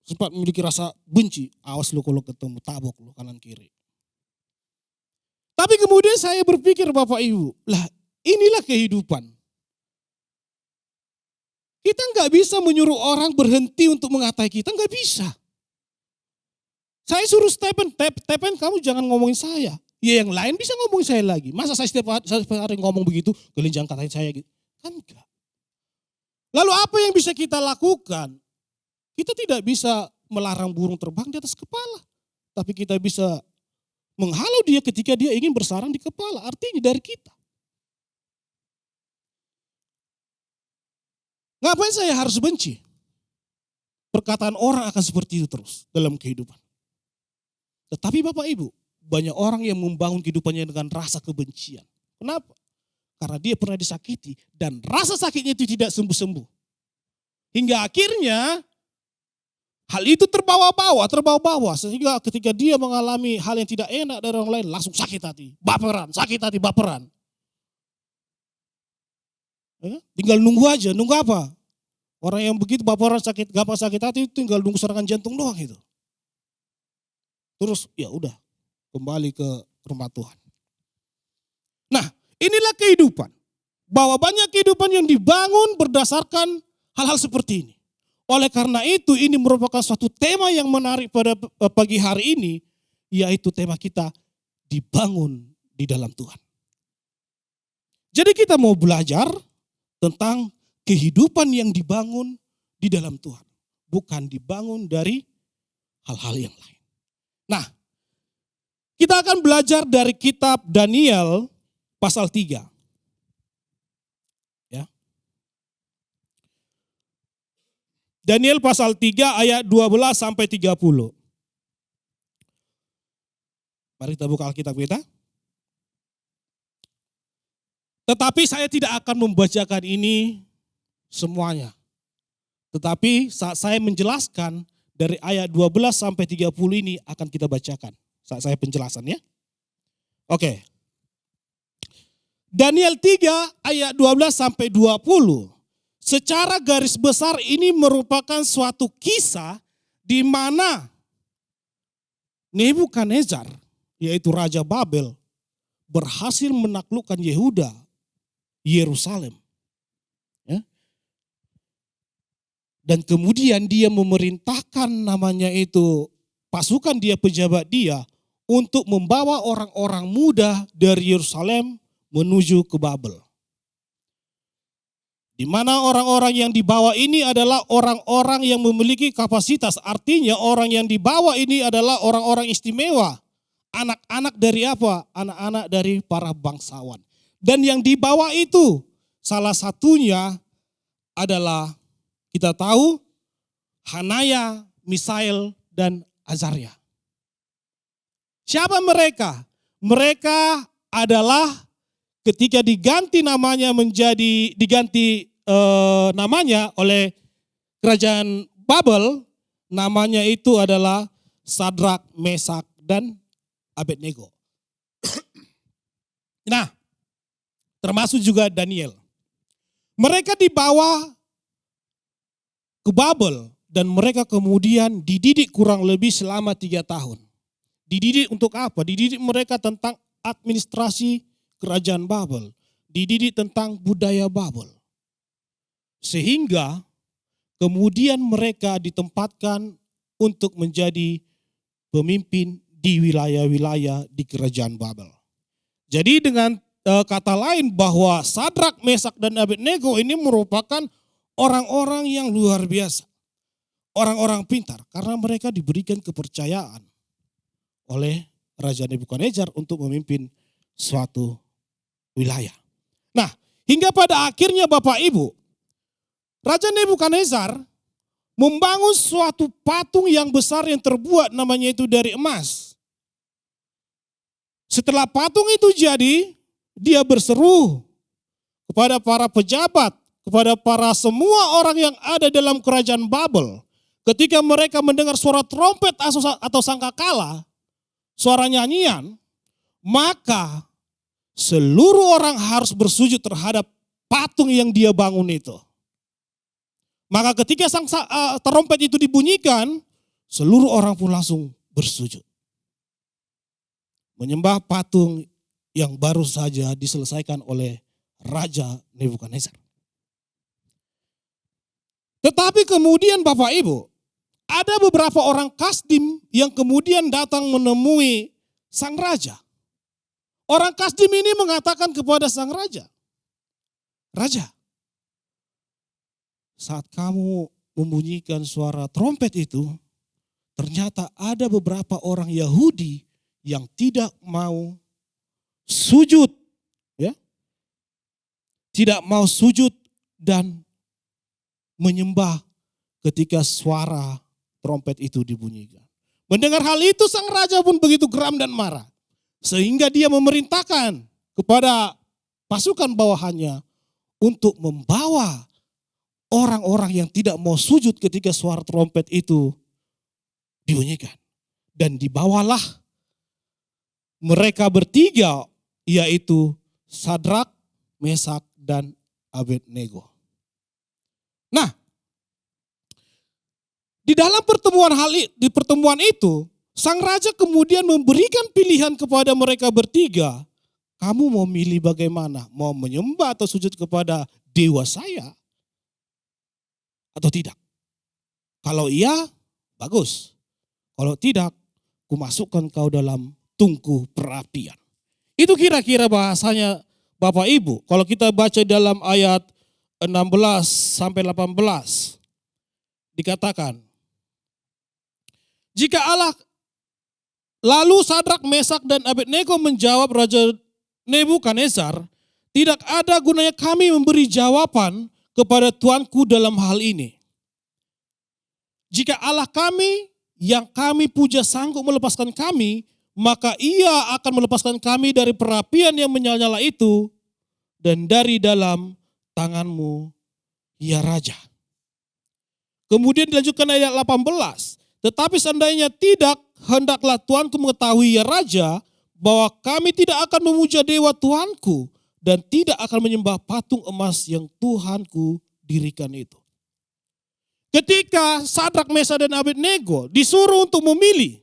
Sempat memiliki rasa benci, awas lu kalau ketemu, tabok lu kanan kiri. Tapi kemudian saya berpikir Bapak Ibu, lah inilah kehidupan. Kita nggak bisa menyuruh orang berhenti untuk mengatai kita, nggak bisa. Saya suruh Stephen kamu jangan ngomongin saya. Ya yang lain bisa ngomongin saya lagi. Masa saya setiap hari ngomong begitu, kalian jangan katain saya gitu. Kan enggak. Lalu apa yang bisa kita lakukan? Kita tidak bisa melarang burung terbang di atas kepala. Tapi kita bisa menghalau dia ketika dia ingin bersarang di kepala. Artinya dari kita. Ngapain saya harus benci? Perkataan orang akan seperti itu terus dalam kehidupan. Tetapi Bapak Ibu, banyak orang yang membangun kehidupannya dengan rasa kebencian. Kenapa? Karena dia pernah disakiti dan rasa sakitnya itu tidak sembuh-sembuh. Hingga akhirnya hal itu terbawa-bawa. Sehingga ketika dia mengalami hal yang tidak enak dari orang lain, langsung sakit hati, baperan. Tinggal nunggu aja, nunggu apa? Orang yang begitu baperan gampang sakit hati tinggal nunggu serangan jantung doang itu. Terus ya udah kembali ke rumah Tuhan. Nah, inilah kehidupan. Bahwa banyak kehidupan yang dibangun berdasarkan hal-hal seperti ini. Oleh karena itu ini merupakan suatu tema yang menarik pada pagi hari ini. Yaitu tema kita dibangun di dalam Tuhan. Jadi kita mau belajar tentang kehidupan yang dibangun di dalam Tuhan. Bukan dibangun dari hal-hal yang lain. Nah, kita akan belajar dari kitab Daniel pasal 3. Ya. Daniel pasal 3 ayat 12 sampai 30. Mari kita buka Alkitab kita. Tetapi saya tidak akan membacakan ini semuanya. Tetapi saat saya menjelaskan dari ayat 12 sampai 30 ini akan kita bacakan. Saat saya penjelasan ya. Oke. Daniel 3 ayat 12 sampai 20. Secara garis besar ini merupakan suatu kisah di mana Nebukadnezar, yaitu Raja Babel, berhasil menaklukkan Yehuda, Yerusalem. Ya. Dan kemudian dia memerintahkan namanya itu pasukan dia, pejabat dia, untuk membawa orang-orang muda dari Yerusalem menuju ke Babel. Di mana orang-orang yang dibawa ini adalah orang-orang yang memiliki kapasitas. Artinya orang yang dibawa ini adalah orang-orang istimewa. Anak-anak dari apa? Anak-anak dari para bangsawan. Dan yang dibawa itu salah satunya adalah kita tahu Hanaya, Misael, dan Azaria. Siapa mereka? Mereka adalah ketika diganti namanya namanya oleh kerajaan Babel, namanya itu adalah Sadrak, Mesak, dan Abednego. Nah, termasuk juga Daniel. Mereka dibawa ke Babel dan mereka kemudian dididik kurang lebih selama 3 tahun. Dididik untuk apa? Dididik mereka tentang administrasi kerajaan Babel. dididik tentang budaya Babel. Sehingga kemudian mereka ditempatkan untuk menjadi pemimpin di wilayah-wilayah di kerajaan Babel. Jadi dengan kata lain bahwa Sadrak, Mesak, dan Abednego ini merupakan orang-orang yang luar biasa. Orang-orang pintar karena mereka diberikan kepercayaan oleh Raja Nebukadnezar untuk memimpin suatu wilayah. Nah, hingga pada akhirnya Bapak Ibu, Raja Nebukadnezar membangun suatu patung yang besar yang terbuat namanya itu dari emas. Setelah patung itu jadi, dia berseru kepada para pejabat, kepada para semua orang yang ada dalam kerajaan Babel. Ketika mereka mendengar suara trompet atau sangkakala, suara nyanyian, maka seluruh orang harus bersujud terhadap patung yang dia bangun itu. Maka ketika trompet itu dibunyikan, seluruh orang pun langsung bersujud. Menyembah patung yang baru saja diselesaikan oleh Raja Nebukadnezar. Tetapi kemudian Bapak Ibu, ada beberapa orang Kasdim yang kemudian datang menemui sang raja. Orang Kasdim ini mengatakan kepada sang raja, "Raja, saat kamu membunyikan suara trompet itu, ternyata ada beberapa orang Yahudi yang tidak mau sujud, ya, tidak mau sujud dan menyembah ketika suara trompet itu dibunyikan." Mendengar hal itu sang raja pun begitu geram dan marah. Sehingga dia memerintahkan kepada pasukan bawahannya untuk membawa orang-orang yang tidak mau sujud ketika suara trompet itu dibunyikan. Dan dibawalah mereka bertiga, yaitu Sadrak, Mesak, dan Abednego. Nah, di dalam pertemuan itu, sang raja kemudian memberikan pilihan kepada mereka bertiga. Kamu mau milih bagaimana? Mau menyembah atau sujud kepada dewa saya? Atau tidak? Kalau iya, bagus. Kalau tidak, kumasukkan kau dalam tungku perapian. Itu kira-kira bahasanya Bapak Ibu. Kalau kita baca dalam ayat 16 sampai 18, dikatakan, jika Allah, lalu Sadrak, Mesak, dan Abednego menjawab Raja Nebukadnezar, tidak ada gunanya kami memberi jawaban kepada Tuanku dalam hal ini. Jika Allah kami yang kami puja sanggup melepaskan kami, maka ia akan melepaskan kami dari perapian yang menyala-nyala itu dan dari dalam tanganmu, ya Raja. Kemudian dilanjutkan ayat 18. Tetapi seandainya tidak, hendaklah Tuanku mengetahui ya Raja, bahwa kami tidak akan memuja dewa Tuanku dan tidak akan menyembah patung emas yang Tuhanku dirikan itu. Ketika Sadrak, Mesak, dan Abednego disuruh untuk memilih,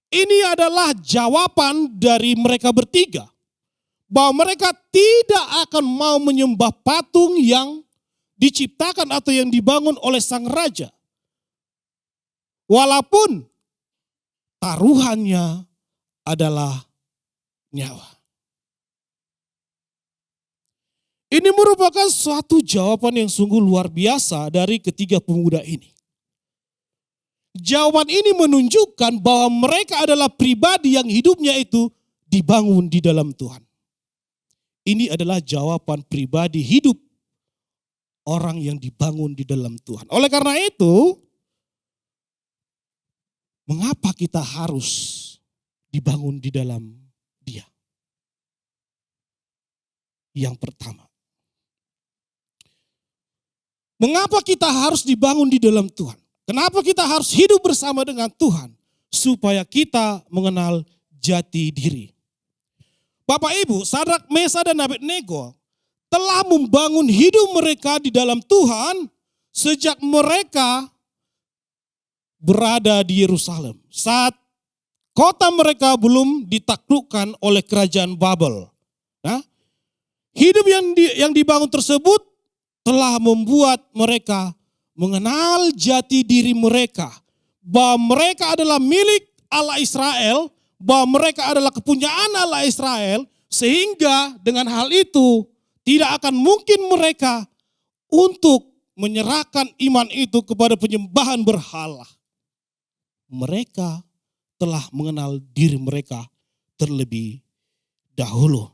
ini adalah jawaban dari mereka bertiga. Bahwa mereka tidak akan mau menyembah patung yang diciptakan atau yang dibangun oleh sang raja. Walaupun taruhannya adalah nyawa. Ini merupakan suatu jawaban yang sungguh luar biasa dari ketiga pemuda ini. Jawaban ini menunjukkan bahwa mereka adalah pribadi yang hidupnya itu dibangun di dalam Tuhan. Ini adalah jawaban pribadi hidup orang yang dibangun di dalam Tuhan. Oleh karena itu, mengapa kita harus dibangun di dalam Dia? Yang pertama, mengapa kita harus dibangun di dalam Tuhan? Kenapa kita harus hidup bersama dengan Tuhan? Supaya kita mengenal jati diri. Bapak Ibu, Sadrak, Mesak, dan Abednego telah membangun hidup mereka di dalam Tuhan sejak mereka berada di Yerusalem. Saat kota mereka belum ditaklukkan oleh kerajaan Babel. Nah, Hidup yang dibangun tersebut telah membuat mereka mengenal jati diri mereka. Bahwa mereka adalah milik Allah Israel, bahwa mereka adalah kepunyaan Allah Israel, sehingga dengan hal itu tidak akan mungkin mereka untuk menyerahkan iman itu kepada penyembahan berhala. Mereka telah mengenal diri mereka terlebih dahulu.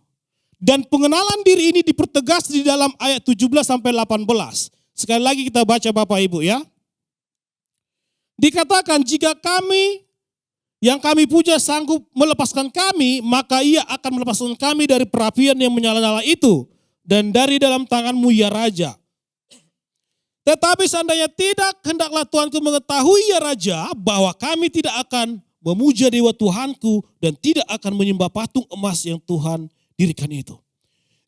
Dan pengenalan diri ini dipertegas di dalam ayat 17 sampai 18. Sekali lagi kita baca Bapak Ibu ya. Dikatakan jika kami yang kami puja sanggup melepaskan kami, maka ia akan melepaskan kami dari perapian yang menyala-nyala itu dan dari dalam tanganmu ya Raja. Tetapi seandainya tidak, hendaklah Tuanku mengetahui ya Raja, bahwa kami tidak akan memuja dewa Tuhanku dan tidak akan menyembah patung emas yang Tuhan dirikan itu.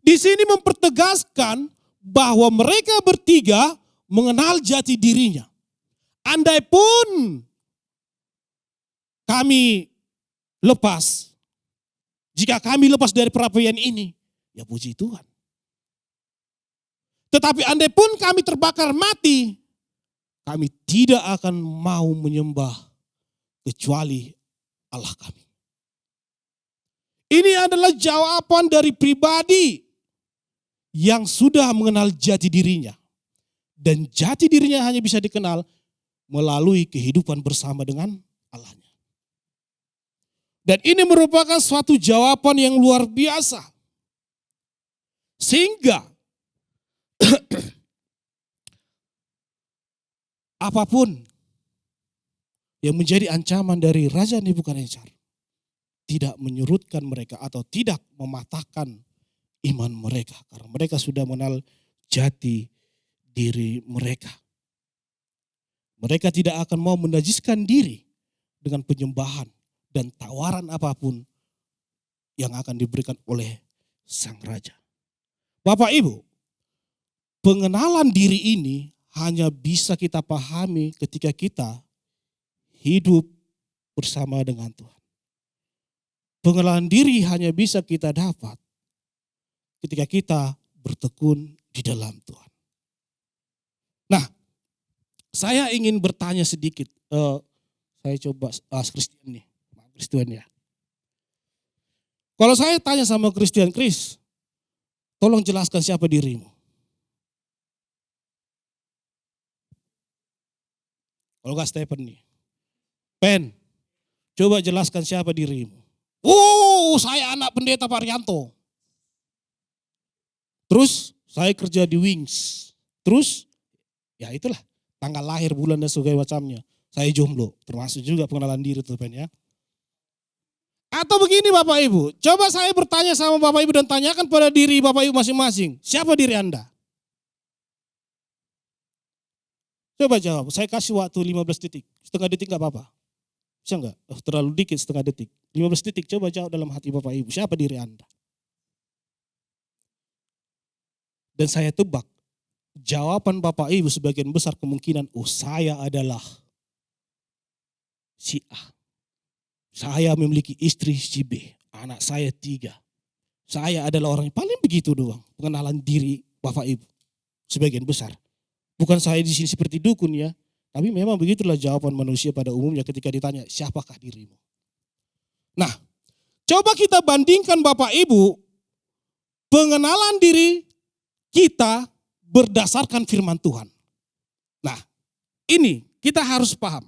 Di sini mempertegaskan bahwa mereka bertiga mengenal jati dirinya. Andai pun kami lepas, jika kami lepas dari perapian ini, ya puji Tuhan. Tetapi andai pun kami terbakar mati, kami tidak akan mau menyembah kecuali Allah kami. Ini adalah jawaban dari pribadi yang sudah mengenal jati dirinya. Dan jati dirinya hanya bisa dikenal melalui kehidupan bersama dengan Allahnya. Dan ini merupakan suatu jawaban yang luar biasa. Sehingga apapun yang menjadi ancaman dari Raja Nebukadnezar tidak menyurutkan mereka atau tidak mematahkan iman mereka. Karena mereka sudah mengenal jati diri mereka. Mereka tidak akan mau menajiskan diri dengan penyembahan dan tawaran apapun yang akan diberikan oleh sang raja. Bapak Ibu, pengenalan diri ini hanya bisa kita pahami ketika kita hidup bersama dengan Tuhan. Pengenalan diri hanya bisa kita dapat ketika kita bertekun di dalam Tuhan. Nah, saya ingin bertanya sedikit. Saya coba Christian nih, Christian ya. Kalau saya tanya sama Christian, Chris, tolong jelaskan siapa dirimu. Kalau enggak Stephen nih. Pen, coba jelaskan siapa dirimu. Saya anak pendeta Parianto. Terus saya kerja di Wings. Terus ya itulah tanggal lahir, bulan dan sebagainya macamnya. Saya jomblo, termasuk juga pengenalan diri tuh Pen ya. Atau begini Bapak Ibu, coba saya bertanya sama Bapak Ibu dan tanyakan pada diri Bapak Ibu masing-masing. Siapa diri Anda? Coba jawab, saya kasih waktu 15 detik. Setengah detik gak apa-apa. Bisa enggak? Terlalu dikit setengah detik. 15 detik coba jawab dalam hati Bapak Ibu. Siapa diri Anda? Dan saya tebak, jawaban Bapak Ibu sebagian besar kemungkinan, saya adalah si A. Saya memiliki istri si B. Anak saya 3. Saya adalah orang yang paling begitu doang. Pengenalan diri Bapak Ibu. Sebagian besar. Bukan saya di sini seperti dukun ya. Tapi memang begitulah jawaban manusia pada umumnya ketika ditanya, siapakah dirimu? Nah, coba kita bandingkan Bapak Ibu, pengenalan diri kita berdasarkan firman Tuhan. Nah, ini kita harus paham.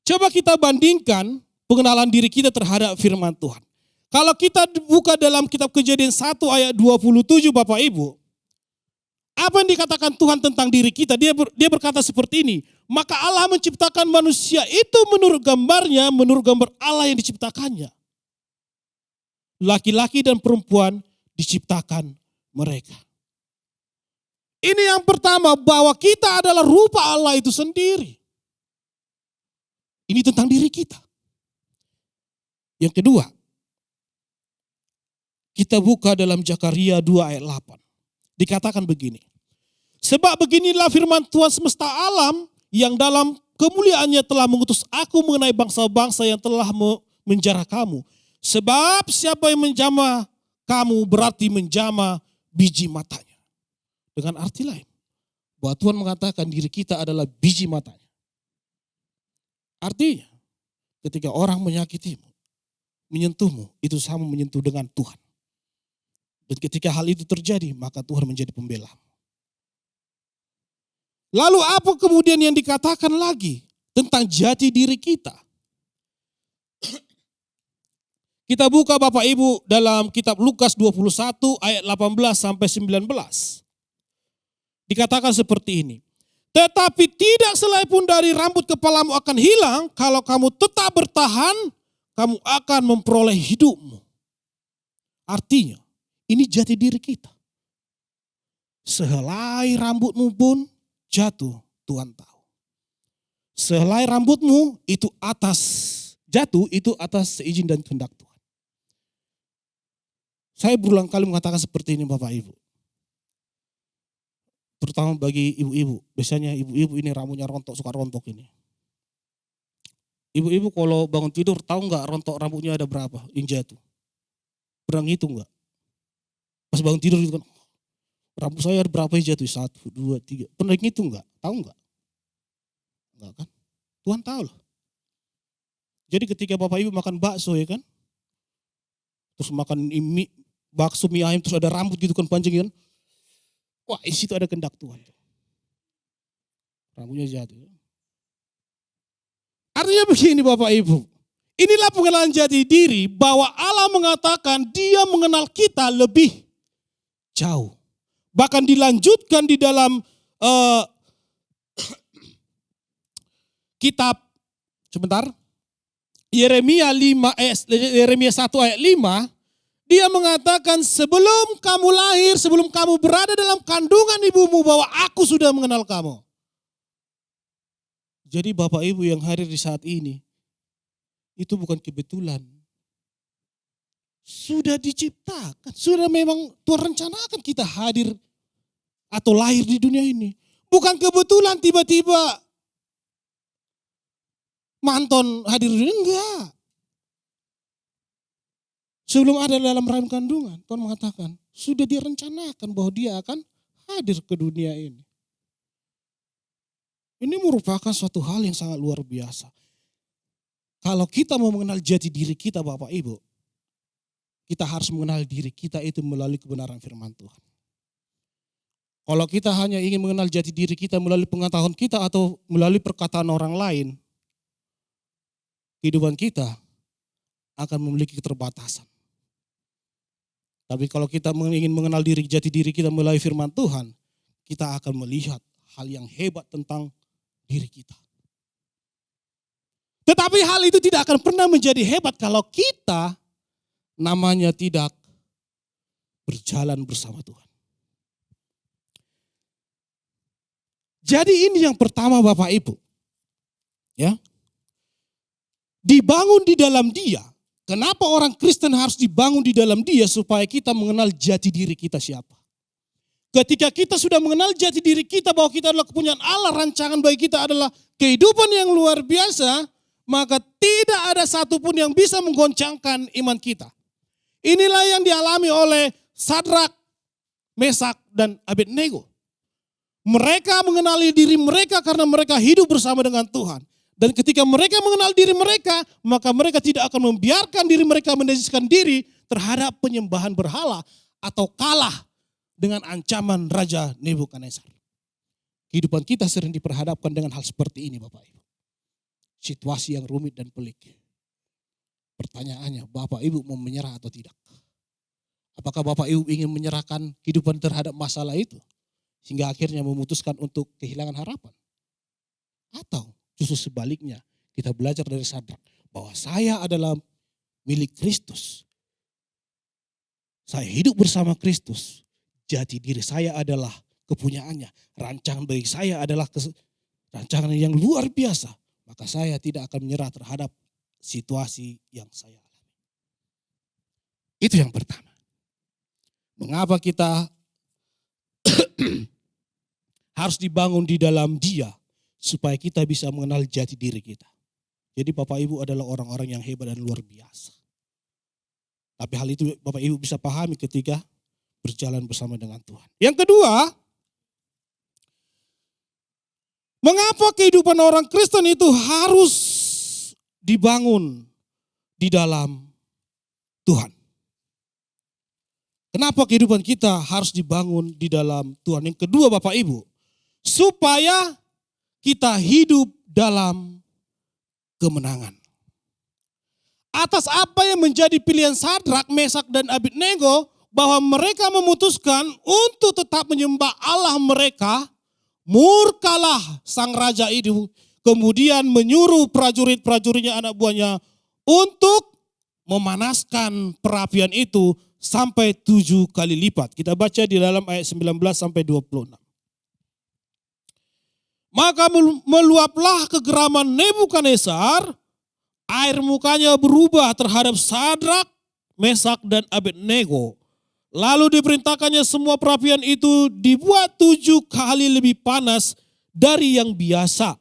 Coba kita bandingkan pengenalan diri kita terhadap firman Tuhan. Kalau kita buka dalam kitab Kejadian 1 ayat 27 Bapak Ibu, apa yang dikatakan Tuhan tentang diri kita? Dia berkata seperti ini. Maka Allah menciptakan manusia itu menurut gambarnya, menurut gambar Allah yang diciptakannya. Laki-laki dan perempuan diciptakan mereka. Ini yang pertama, bahwa kita adalah rupa Allah itu sendiri. Ini tentang diri kita. Yang kedua, kita buka dalam Zakaria 2 ayat 8. Dikatakan begini. Sebab beginilah firman Tuhan semesta alam yang dalam kemuliaannya telah mengutus aku mengenai bangsa-bangsa yang telah menjara kamu. Sebab siapa yang menjamah kamu berarti menjamah biji matanya. Dengan arti lain, bahwa Tuhan mengatakan diri kita adalah biji matanya. Artinya, ketika orang menyakitimu, menyentuhmu, itu sama menyentuh dengan Tuhan. Dan ketika hal itu terjadi, maka Tuhan menjadi pembela. Lalu apa kemudian yang dikatakan lagi tentang jati diri kita? Kita buka Bapak Ibu dalam kitab Lukas 21 ayat 18 sampai 19. Dikatakan seperti ini. Tetapi tidak selai pun dari rambut kepalamu akan hilang, kalau kamu tetap bertahan, kamu akan memperoleh hidupmu. Artinya, ini jati diri kita. Sehelai rambutmu pun jatuh, Tuhan tahu. Sehelai rambutmu itu jatuh itu atas seizin dan kehendak Tuhan. Saya berulang kali mengatakan seperti ini Bapak Ibu. Terutama bagi ibu-ibu. Biasanya ibu-ibu ini rambutnya suka rontok ini. Ibu-ibu kalau bangun tidur tahu nggak rontok rambutnya ada berapa yang jatuh? Pernah ngitung nggak? Pas bangun tidur itu kan, rambut saya ada berapa yang jatuh? 1, 2, 3. Pernah ngitung nggak? Tahu nggak? Nggak kan? Tuhan tahu loh. Jadi ketika Bapak Ibu makan bakso ya kan, terus makan bakso mie ayam terus ada rambut gitu kan panjang kan, wah di situ ada kehendak Tuhan. Rambutnya jatuh. Artinya begini Bapak Ibu, inilah pengenalan jati diri bahwa Allah mengatakan Dia mengenal kita lebih jauh. Bahkan dilanjutkan di dalam kitab Yeremia 1 ayat 5, dia mengatakan sebelum kamu lahir, sebelum kamu berada dalam kandungan ibumu bahwa aku sudah mengenal kamu. Jadi Bapak Ibu yang hadir di saat ini, itu bukan kebetulan. Sudah diciptakan, sudah memang Tuhan rencanakan kita hadir atau lahir di dunia ini. Bukan kebetulan tiba-tiba manton hadir di dunia, enggak. Sebelum ada dalam rahim kandungan, Tuhan mengatakan sudah direncanakan bahwa Dia akan hadir ke dunia ini. Ini merupakan suatu hal yang sangat luar biasa. Kalau kita mau mengenal jati diri kita Bapak Ibu, kita harus mengenal diri kita itu melalui kebenaran firman Tuhan. Kalau kita hanya ingin mengenal jati diri kita melalui pengetahuan kita atau melalui perkataan orang lain, kehidupan kita akan memiliki keterbatasan. Tapi kalau kita ingin mengenal jati diri kita melalui firman Tuhan, kita akan melihat hal yang hebat tentang diri kita. Tetapi hal itu tidak akan pernah menjadi hebat kalau kita namanya tidak berjalan bersama Tuhan. Jadi ini yang pertama Bapak Ibu. Ya. Dibangun di dalam Dia. Kenapa orang Kristen harus dibangun di dalam Dia supaya kita mengenal jati diri kita siapa? Ketika kita sudah mengenal jati diri kita bahwa kita adalah kepunyaan Allah, rancangan bagi kita adalah kehidupan yang luar biasa, maka tidak ada satupun yang bisa menggoncangkan iman kita. Inilah yang dialami oleh Sadrak, Mesak, dan Abednego. Mereka mengenali diri mereka karena mereka hidup bersama dengan Tuhan. Dan ketika mereka mengenal diri mereka, maka mereka tidak akan membiarkan diri mereka menajiskan diri terhadap penyembahan berhala atau kalah dengan ancaman Raja Nebukadnezar. Kehidupan kita sering diperhadapkan dengan hal seperti ini Bapak Ibu. Situasi yang rumit dan pelik. Pertanyaannya, Bapak Ibu mau menyerah atau tidak? Apakah Bapak Ibu ingin menyerahkan kehidupan terhadap masalah itu? Sehingga akhirnya memutuskan untuk kehilangan harapan? Atau justru sebaliknya, kita belajar dari Sadrak bahwa saya adalah milik Kristus. Saya hidup bersama Kristus. Jati diri saya adalah kepunyaannya. Rancangan bagi saya adalah rancangan yang luar biasa. Maka saya tidak akan menyerah terhadap situasi yang saya alami. Itu yang pertama. Mengapa kita harus dibangun di dalam Dia? Supaya kita bisa mengenal jati diri kita. Jadi Bapak Ibu adalah orang-orang yang hebat dan luar biasa. Tapi hal itu Bapak Ibu bisa pahami ketika berjalan bersama dengan Tuhan. Yang kedua, mengapa kehidupan orang Kristen itu harus dibangun di dalam Tuhan? Kenapa kehidupan kita harus dibangun di dalam Tuhan? Yang kedua Bapak Ibu, supaya kita hidup dalam kemenangan. Atas apa yang menjadi pilihan Sadrak, Mesak, dan Abednego, bahwa mereka memutuskan untuk tetap menyembah Allah mereka, murkalah sang raja itu, kemudian menyuruh prajurit-prajuritnya, anak buahnya, untuk memanaskan perapian itu sampai 7 kali lipat. Kita baca di dalam ayat 19 sampai 26. Maka meluaplah kegeraman Nebukadnezar, air mukanya berubah terhadap Sadrak, Mesak, dan Abednego. Lalu diperintahkannya semua perapian itu dibuat 7 kali lebih panas dari yang biasa.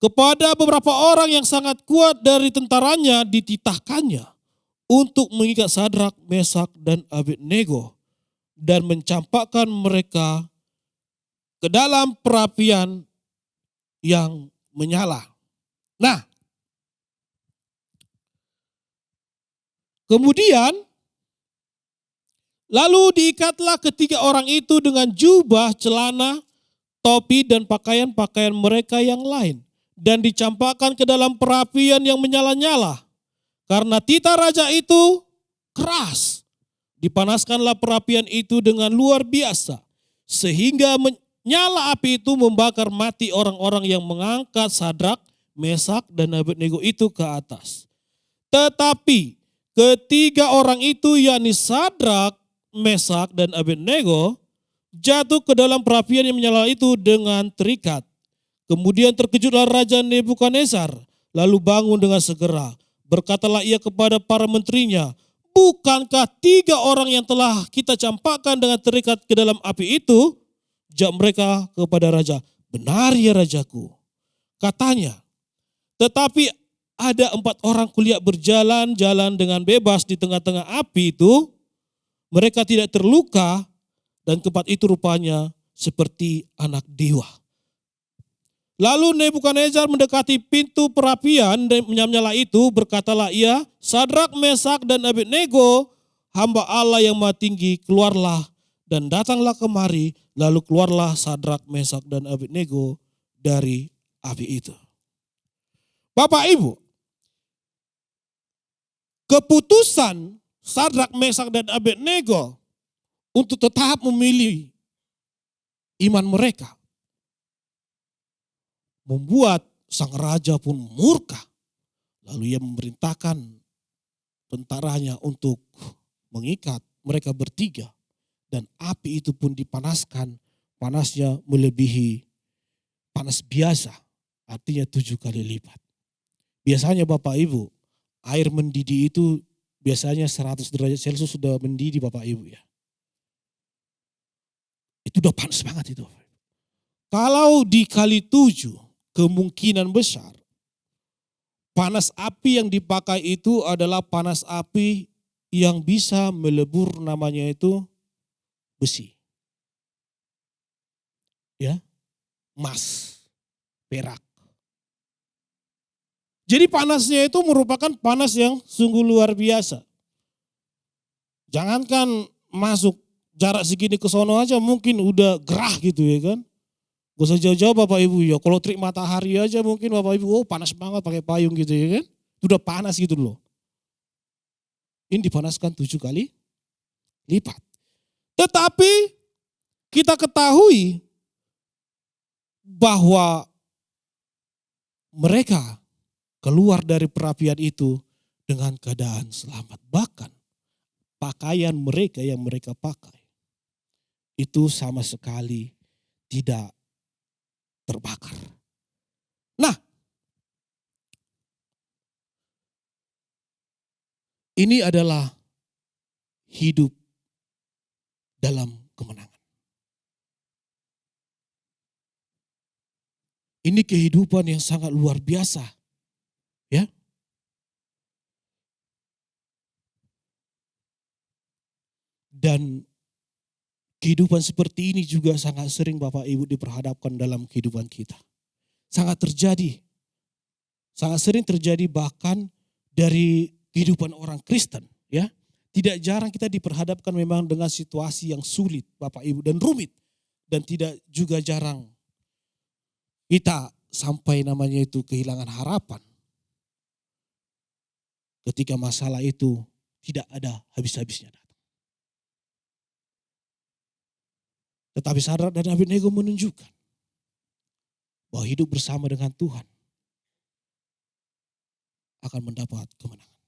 Kepada beberapa orang yang sangat kuat dari tentaranya dititahkannya untuk mengikat Sadrak, Mesak, dan Abednego dan mencampakkan mereka ke dalam perapian yang menyala. Nah, kemudian lalu diikatlah ketiga orang itu dengan jubah, celana, topi, dan pakaian-pakaian mereka yang lain, dan dicampakkan ke dalam perapian yang menyala-nyala. Karena titah raja itu keras, dipanaskanlah perapian itu dengan luar biasa, sehingga nyala api itu membakar mati orang-orang yang mengangkat Sadrak, Mesak, dan Abednego itu ke atas. Tetapi ketiga orang itu, yakni Sadrak, Mesak, dan Abednego, jatuh ke dalam perapian yang menyala itu dengan terikat. Kemudian terkejutlah Raja Nebukadnezar, lalu bangun dengan segera. Berkatalah ia kepada para menterinya, bukankah 3 orang yang telah kita campakkan dengan terikat ke dalam api itu? Jawab mereka kepada raja, benar ya rajaku. Katanya, tetapi ada 4 orang kulihat berjalan-jalan dengan bebas di tengah-tengah api itu. Mereka tidak terluka dan keempat itu rupanya seperti anak dewa. Lalu Nebukadnezar mendekati pintu perapian dan menyala itu, berkatalah ia, Sadrak, Mesak, dan Abednego, hamba Allah yang Maha Tinggi, keluarlah dan datanglah kemari. Lalu keluarlah Sadrak, Mesak, dan Abednego dari api itu. Bapak Ibu, keputusan Sadrak, Mesak, dan Abednego untuk tetap memilih iman mereka membuat sang raja pun murka. Lalu ia memerintahkan tentaranya untuk mengikat mereka bertiga. Dan api itu pun dipanaskan, panasnya melebihi panas biasa, artinya 7 kali lipat. Biasanya Bapak Ibu, air mendidih itu biasanya 100 derajat Celcius sudah mendidih Bapak Ibu ya. Itu udah panas banget itu. Kalau dikali 7, kemungkinan besar panas api yang dipakai itu adalah panas api yang bisa melebur, namanya itu besi. Ya, emas, perak. Jadi panasnya itu merupakan panas yang sungguh luar biasa. Jangankan masuk jarak segini ke sono aja mungkin udah gerah gitu ya kan. Gak usah jauh-jauh Bapak Ibu ya. Kalau terik matahari aja mungkin Bapak Ibu, oh panas banget pakai payung gitu ya kan. Udah panas gitu loh. Ini dipanaskan 7 kali lipat. Tetapi kita ketahui bahwa mereka keluar dari perapian itu dengan keadaan selamat. Bahkan pakaian mereka yang mereka pakai itu sama sekali tidak terbakar. Nah, ini adalah hidup dalam kemenangan. Ini kehidupan yang sangat luar biasa. Ya. Dan kehidupan seperti ini juga sangat sering Bapak Ibu diperhadapkan dalam kehidupan kita. Sangat terjadi. Sangat sering terjadi bahkan dari kehidupan orang Kristen, ya. Tidak jarang kita diperhadapkan memang dengan situasi yang sulit Bapak Ibu dan rumit. Dan tidak juga jarang kita sampai namanya itu kehilangan harapan. Ketika masalah itu tidak ada habis-habisnya. Tetapi Sadrak dan Abednego menunjukkan bahwa hidup bersama dengan Tuhan akan mendapat kemenangan.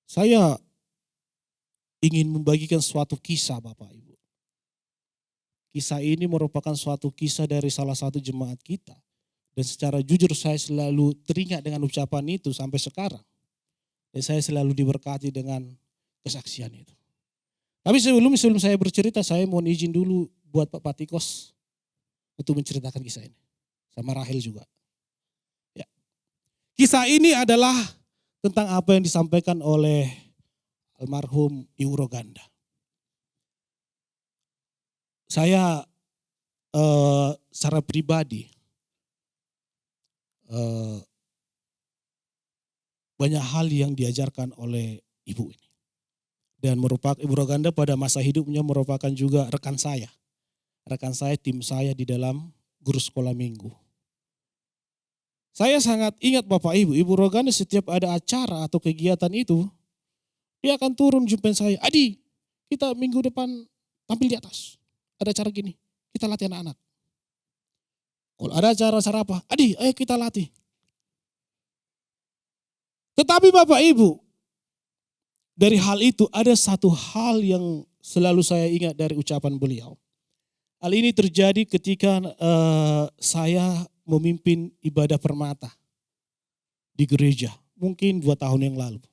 Saya ingin membagikan suatu kisah Bapak Ibu. Kisah ini merupakan suatu kisah dari salah satu jemaat kita. Dan secara jujur saya selalu teringat dengan ucapan itu sampai sekarang. Dan saya selalu diberkati dengan kesaksian itu. Tapi sebelum saya bercerita, saya mohon izin dulu buat Pak Patikos untuk menceritakan kisah ini. Sama Rahel juga. Ya. Kisah ini adalah tentang apa yang disampaikan oleh almarhum Ibu Roganda. Saya secara pribadi banyak hal yang diajarkan oleh ibu ini. Dan merupakan Ibu Roganda pada masa hidupnya merupakan juga rekan saya. Rekan saya, tim saya di dalam guru sekolah minggu. Saya sangat ingat Bapak Ibu, Ibu Roganda setiap ada acara atau kegiatan itu, dia akan turun jumpain saya. Adi, kita minggu depan tampil di atas. Ada acara gini, kita latih anak-anak. Kalau ada acara apa? Adi, ayo kita latih. Tetapi Bapak Ibu, dari hal itu ada satu hal yang selalu saya ingat dari ucapan beliau. Hal ini terjadi ketika saya memimpin ibadah permata di gereja. Mungkin 2 tahun yang lalu.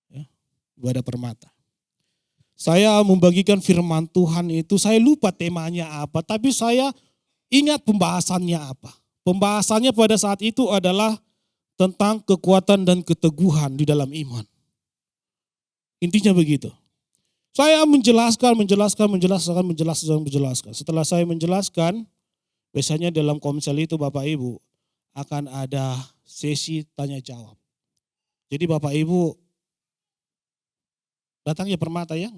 Ya, ibadah permata. Saya membagikan firman Tuhan itu, saya lupa temanya apa. Tapi saya ingat pembahasannya apa. Pembahasannya pada saat itu adalah tentang kekuatan dan keteguhan di dalam iman. Intinya begitu. Saya menjelaskan. Setelah saya menjelaskan, biasanya dalam komsel itu Bapak Ibu akan ada sesi tanya jawab. Jadi Bapak Ibu datang ya permata ya.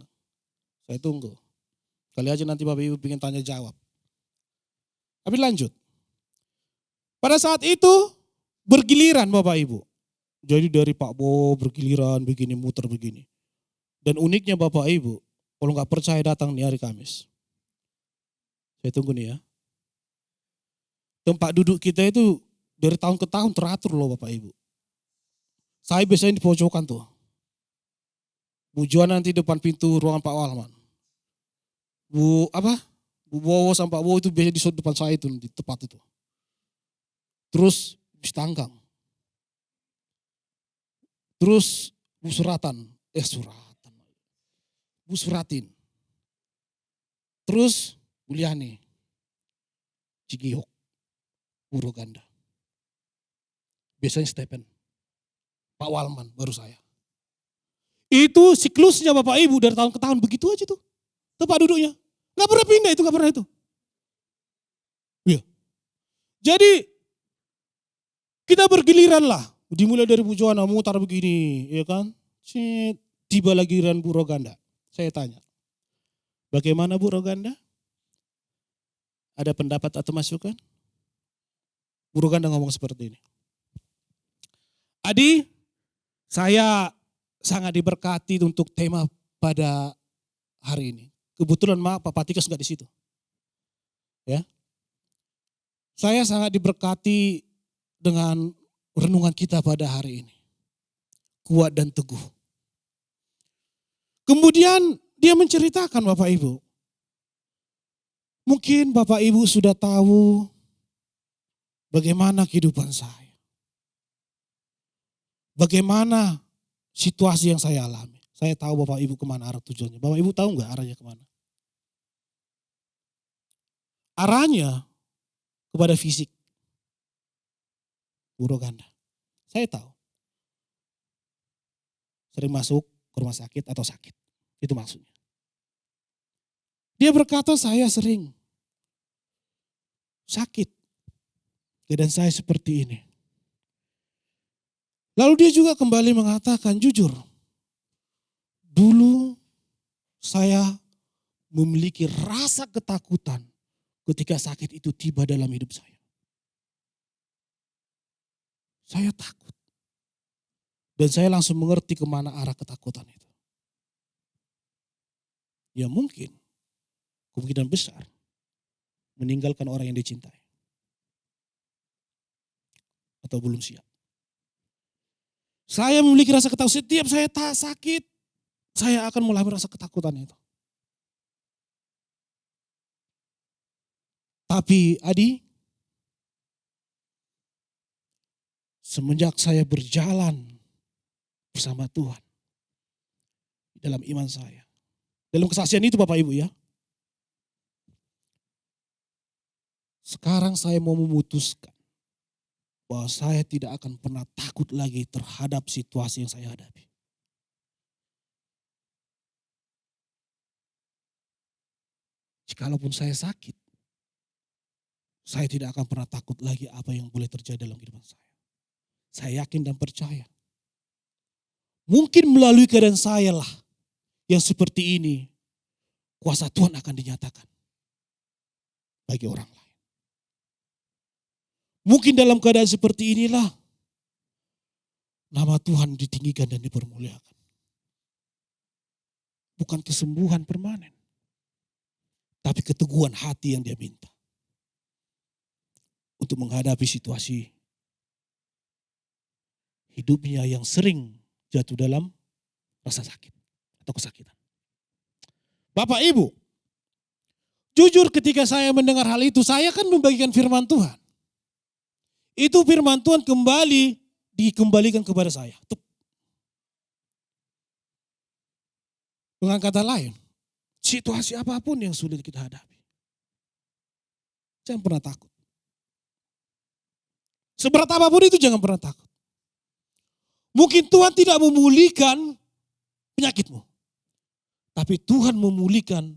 Saya tunggu. Kali aja nanti Bapak Ibu ingin tanya jawab. Tapi lanjut. Pada saat itu bergiliran Bapak Ibu. Jadi dari Pak Bo bergiliran begini, muter begini. Dan uniknya Bapak Ibu, kalau nggak percaya datang nih hari Kamis. Saya tunggu nih ya. Tempat duduk kita itu dari tahun ke tahun teratur loh Bapak Ibu. Saya biasanya di pojokan tuh. Bu Juan nanti depan pintu ruangan Pak Walman. Bu Bowo sama Pak Bowo itu biasanya di depan saya itu, di tempat itu. Terus bis tanggang. Terus Bu Suratin. Terus Buliani, Cigihok, Bu Roganda. Biasanya Stephen, Pak Walman baru saya. Itu siklusnya Bapak Ibu dari tahun ke tahun begitu aja tuh. Tempat duduknya. Gak pernah pindah itu, gak pernah itu. Iya. Jadi kita bergiliran lah. Dimulai dari Bu Joana mutar begini, ya kan. Tiba lagi giliran Bu Roganda. Saya tanya, bagaimana Bu Roganda? Ada pendapat atau masukan? Bu Roganda ngomong seperti ini. Adi, saya sangat diberkati untuk tema pada hari ini. Kebetulan maaf Pak Patikas enggak di situ. Ya. Saya sangat diberkati dengan renungan kita pada hari ini. Kuat dan teguh. Kemudian dia menceritakan Bapak Ibu. Mungkin Bapak Ibu sudah tahu bagaimana kehidupan saya. Bagaimana situasi yang saya alami. Saya tahu Bapak Ibu kemana arah tujuannya. Bapak Ibu tahu nggak arahnya kemana? Arahnya kepada fisik. Bu Roganda. Saya tahu. Sering masuk ke rumah sakit atau sakit. Itu maksudnya. Dia berkata, saya sering sakit. Keadaan saya seperti ini. Lalu dia juga kembali mengatakan, jujur, dulu saya memiliki rasa ketakutan ketika sakit itu tiba dalam hidup saya. Saya takut. Dan saya langsung mengerti kemana arah ketakutan itu. Ya mungkin, kemungkinan besar, meninggalkan orang yang dicintai. Atau belum siap. Saya memiliki rasa ketakutan, setiap saya sakit, saya akan mulai merasa ketakutan itu. Tapi Adi, semenjak saya berjalan bersama Tuhan dalam iman saya, dalam kesaksian itu Bapak Ibu ya, sekarang saya mau memutuskan bahwa saya tidak akan pernah takut lagi terhadap situasi yang saya hadapi. Jikalaupun saya sakit, saya tidak akan pernah takut lagi apa yang boleh terjadi dalam kehidupan saya. Saya yakin dan percaya. Mungkin melalui keadaan saya lah yang seperti ini, kuasa Tuhan akan dinyatakan bagi orang lain. Mungkin dalam keadaan seperti inilah nama Tuhan ditinggikan dan dipermuliakan. Bukan kesembuhan permanen, tapi keteguhan hati yang dia minta untuk menghadapi situasi hidupnya yang sering jatuh dalam rasa sakit atau kesakitan. Bapak Ibu, jujur ketika saya mendengar hal itu, saya kan membagikan firman Tuhan. Itu firman Tuhan kembali dikembalikan kepada saya. Dengan kata lain, situasi apapun yang sulit kita hadapi, jangan pernah takut. Seberat apapun itu jangan pernah takut. Mungkin Tuhan tidak memulihkan penyakitmu, tapi Tuhan memulihkan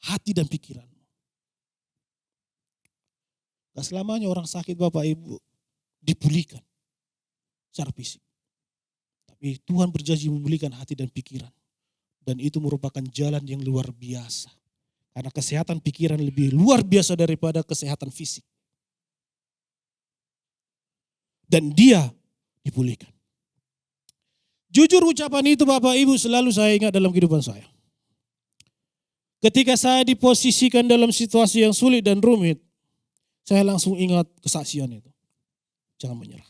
hati dan pikiranmu. Gak selamanya orang sakit Bapak Ibu dipulihkan secara fisik. Tapi Tuhan berjanji memulihkan hati dan pikiran. Dan itu merupakan jalan yang luar biasa. Karena kesehatan pikiran lebih luar biasa daripada kesehatan fisik. Dan dia dipulihkan. Jujur ucapan itu Bapak Ibu selalu saya ingat dalam kehidupan saya. Ketika saya diposisikan dalam situasi yang sulit dan rumit, saya langsung ingat kesaksian itu. Jangan menyerah.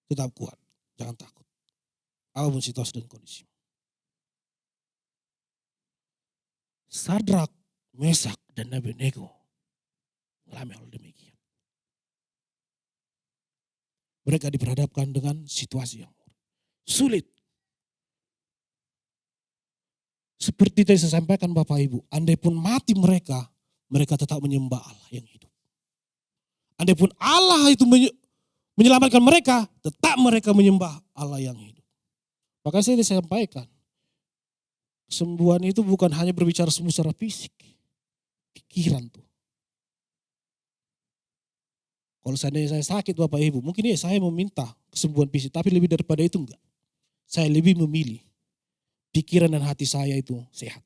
Tetap kuat, jangan takut. Apapun situasi dan kondisi. Sadrak, Mesak, dan Abednego mengalami hal demikian. Mereka diperhadapkan dengan situasi yang sulit. Seperti tadi saya sampaikan Bapak Ibu, andai pun mati mereka, mereka tetap menyembah Allah yang hidup. Andai pun Allah itu menyelamatkan mereka, tetap mereka menyembah Allah yang hidup. Maka saya sampaikan, kesembuhan itu bukan hanya berbicara sembuh secara fisik, pikiran tuh. Kalau seandainya saya sakit Bapak Ibu, mungkin saya meminta kesembuhan fisik, tapi lebih daripada itu enggak. Saya lebih memilih pikiran dan hati saya itu sehat.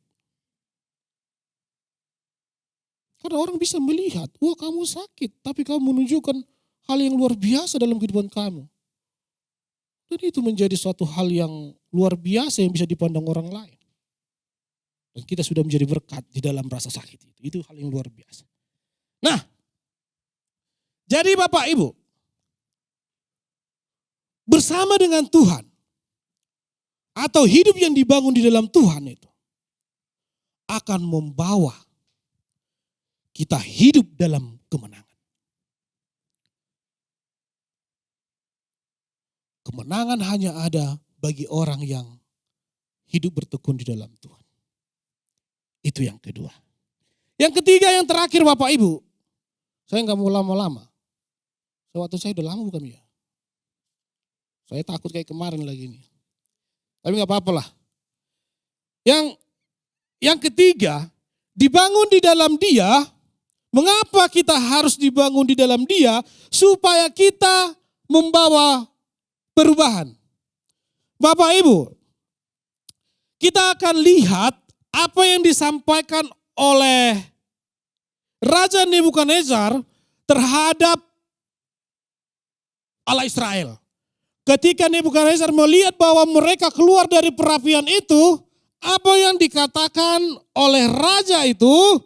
Karena orang bisa melihat, wah kamu sakit, tapi kamu menunjukkan hal yang luar biasa dalam kehidupan kamu. Dan itu menjadi suatu hal yang luar biasa yang bisa dipandang orang lain. Dan kita sudah menjadi berkat di dalam rasa sakit itu. Itu hal yang luar biasa. Nah, jadi Bapak Ibu, bersama dengan Tuhan, atau hidup yang dibangun di dalam Tuhan itu, akan membawa kita hidup dalam kemenangan. Kemenangan hanya ada bagi orang yang hidup bertekun di dalam Tuhan. Itu yang kedua. Yang ketiga, yang terakhir Bapak Ibu, saya nggak mau lama-lama. Waktu saya udah lama bukan ya. Saya takut kayak kemarin lagi nih. Tapi nggak apa-apa lah. Yang ketiga, dibangun di dalam Dia. Mengapa kita harus dibangun di dalam Dia? Supaya kita membawa perubahan. Bapak Ibu, kita akan lihat apa yang disampaikan oleh Raja Nebukadnezar terhadap Allah Israel. Ketika Nebukadnezar melihat bahwa mereka keluar dari perapian itu, apa yang dikatakan oleh raja itu,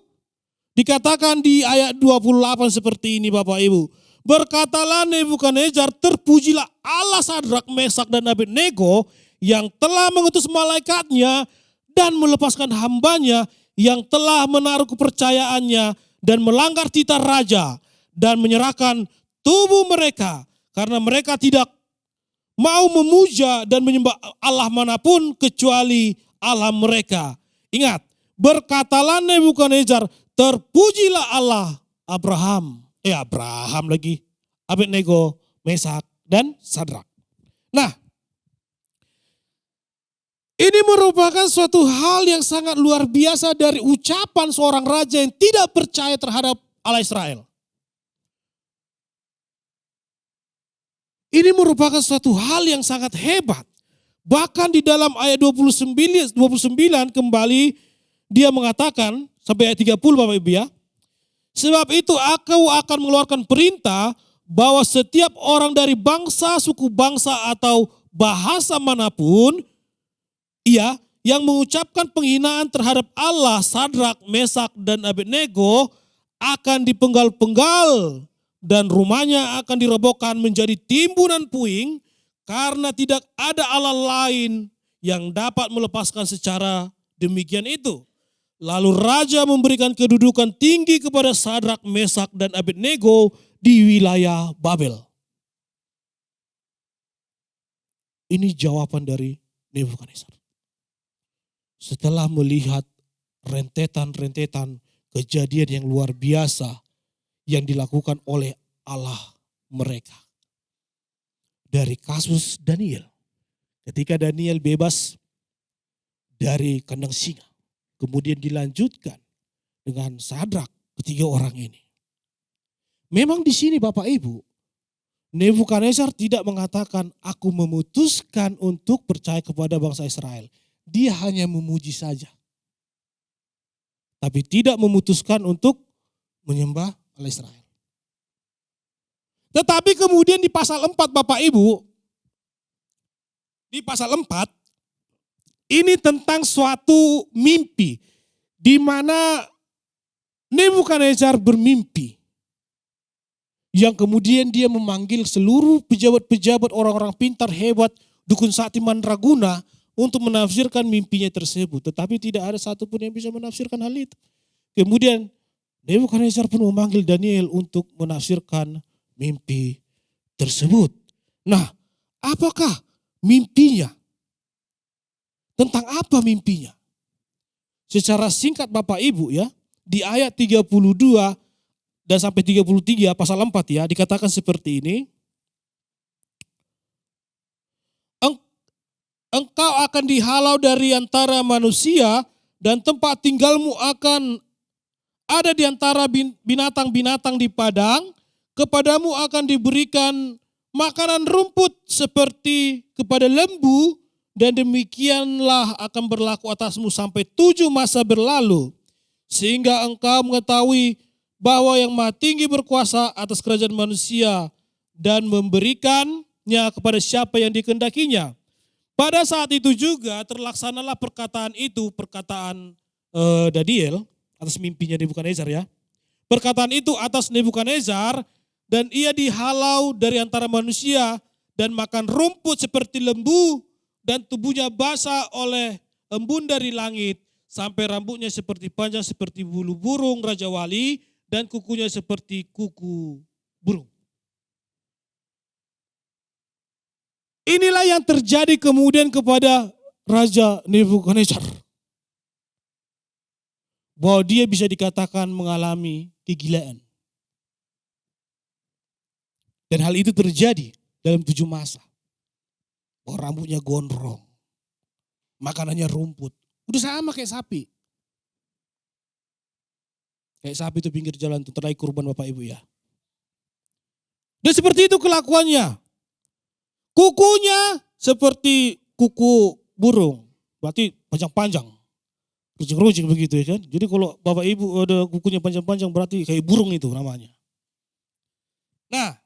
dikatakan di ayat 28 seperti ini Bapak Ibu. Berkatalah Nebukadnezar, terpujilah Allah Sadrak, Mesak dan Abednego yang telah mengutus malaikatnya dan melepaskan hambanya yang telah menaruh kepercayaannya dan melanggar titah raja dan menyerahkan tubuh mereka karena mereka tidak mau memuja dan menyembah Allah manapun kecuali Allah mereka. Ingat, berkatalah Nebukadnezar, terpujilah Allah Abraham lagi, Abednego, Mesak dan Sadrak. Nah, ini merupakan suatu hal yang sangat luar biasa dari ucapan seorang raja yang tidak percaya terhadap Allah Israel. Ini merupakan suatu hal yang sangat hebat. Bahkan di dalam ayat 29 kembali dia mengatakan, sampai ayat 30 Bapak Ibu ya. Sebab itu aku akan mengeluarkan perintah bahwa setiap orang dari bangsa, suku bangsa atau bahasa manapun, yang mengucapkan penghinaan terhadap Allah, Sadrak, Mesak dan Abednego akan dipenggal-penggal dan rumahnya akan dirobohkan menjadi timbunan puing karena tidak ada Allah lain yang dapat melepaskan secara demikian itu. Lalu raja memberikan kedudukan tinggi kepada Sadrak, Mesak dan Abednego di wilayah Babel. Ini jawaban dari Nebukadnezar. Setelah melihat rentetan-rentetan kejadian yang luar biasa yang dilakukan oleh Allah mereka. Dari kasus Daniel. Ketika Daniel bebas dari kandang singa. Kemudian dilanjutkan dengan Sadrak, ketiga orang ini. Memang di sini Bapak Ibu, Nebukadnezar tidak mengatakan aku memutuskan untuk percaya kepada bangsa Israel. Dia hanya memuji saja. Tapi tidak memutuskan untuk menyembah Allah Israel. Tetapi kemudian di pasal 4 Bapak Ibu, di pasal 4, ini tentang suatu mimpi di mana Nebukadnezar bermimpi. Yang kemudian dia memanggil seluruh pejabat-pejabat orang-orang pintar hebat dukun sakti mandraguna untuk menafsirkan mimpinya tersebut. Tetapi tidak ada satupun yang bisa menafsirkan hal itu. Kemudian Nebukadnezar pun memanggil Daniel untuk menafsirkan mimpi tersebut. Nah, apakah mimpinya? Tentang apa mimpinya? Secara singkat Bapak Ibu ya, di ayat 32 dan sampai 33 pasal 4 ya, dikatakan seperti ini. Engkau akan dihalau dari antara manusia dan tempat tinggalmu akan ada di antara binatang-binatang di padang. Kepadamu akan diberikan makanan rumput seperti kepada lembu. Dan demikianlah akan berlaku atasmu sampai 7 masa berlalu. Sehingga engkau mengetahui bahwa yang Maha Tinggi berkuasa atas kerajaan manusia dan memberikannya kepada siapa yang dikehendakinya. Pada saat itu juga terlaksanalah perkataan itu, perkataan Daniel atas mimpinya Nebukadnezar ya. Perkataan itu atas Nebukadnezar dan ia dihalau dari antara manusia dan makan rumput seperti lembu. Dan tubuhnya basah oleh embun dari langit, sampai rambutnya seperti panjang seperti bulu burung Raja Wali, dan kukunya seperti kuku burung. Inilah yang terjadi kemudian kepada Raja Nebukadnezar. Bahwa dia bisa dikatakan mengalami kegilaan. Dan hal itu terjadi dalam 7 masa. Oh, rambutnya gondrong, makanannya rumput, udah sama kayak sapi. Kayak sapi itu pinggir jalan itu ternaik kurban Bapak Ibu ya. Dan seperti itu kelakuannya. Kukunya seperti kuku burung. Berarti panjang-panjang. Runcing-runcing begitu ya kan. Jadi kalau Bapak Ibu ada kukunya panjang-panjang berarti kayak burung itu namanya. Nah,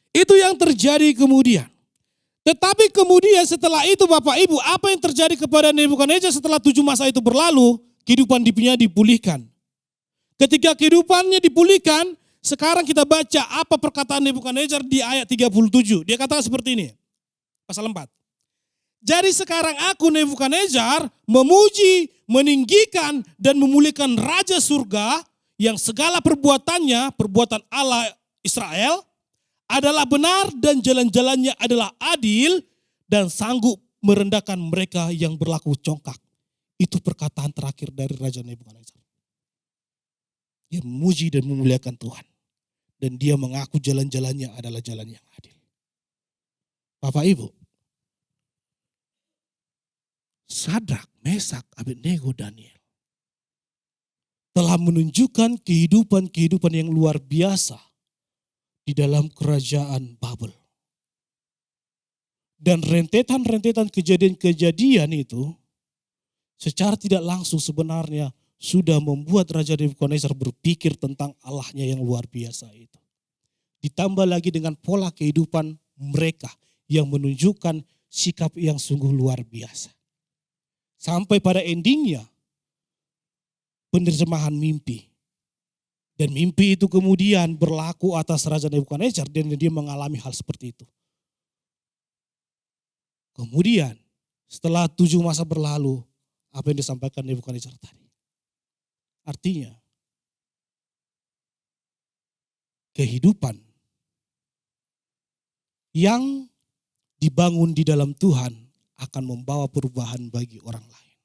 itu yang terjadi kemudian. Tetapi kemudian setelah itu Bapak Ibu, apa yang terjadi kepada Nebukadnezar setelah 7 masa itu berlalu, kehidupan hidupnya dipulihkan. Ketika kehidupannya dipulihkan, sekarang kita baca apa perkataan Nebukadnezar di ayat 37. Dia katakan seperti ini, pasal 4. Jadi sekarang aku Nebukadnezar memuji, meninggikan dan memuliakan Raja Surga yang segala perbuatannya, perbuatan Allah Israel, adalah benar dan jalan-jalannya adalah adil dan sanggup merendahkan mereka yang berlaku congkak. Itu perkataan terakhir dari Raja Nebukadnezar. Dia memuji dan memuliakan Tuhan. Dan dia mengaku jalan-jalannya adalah jalan yang adil. Bapak Ibu, Sadrak, Mesak, Abednego, Daniel telah menunjukkan kehidupan-kehidupan yang luar biasa di dalam kerajaan Babel. Dan rentetan-rentetan kejadian-kejadian itu secara tidak langsung sebenarnya sudah membuat Raja Nebukadnezar berpikir tentang Allahnya yang luar biasa itu. Ditambah lagi dengan pola kehidupan mereka yang menunjukkan sikap yang sungguh luar biasa. Sampai pada endingnya penerjemahan mimpi. Dan mimpi itu kemudian berlaku atas Raja Nebukadnezar dan dia mengalami hal seperti itu. Kemudian setelah 7 masa berlalu, apa yang disampaikan Nebukadnezar tadi. Artinya kehidupan yang dibangun di dalam Tuhan akan membawa perubahan bagi orang lain.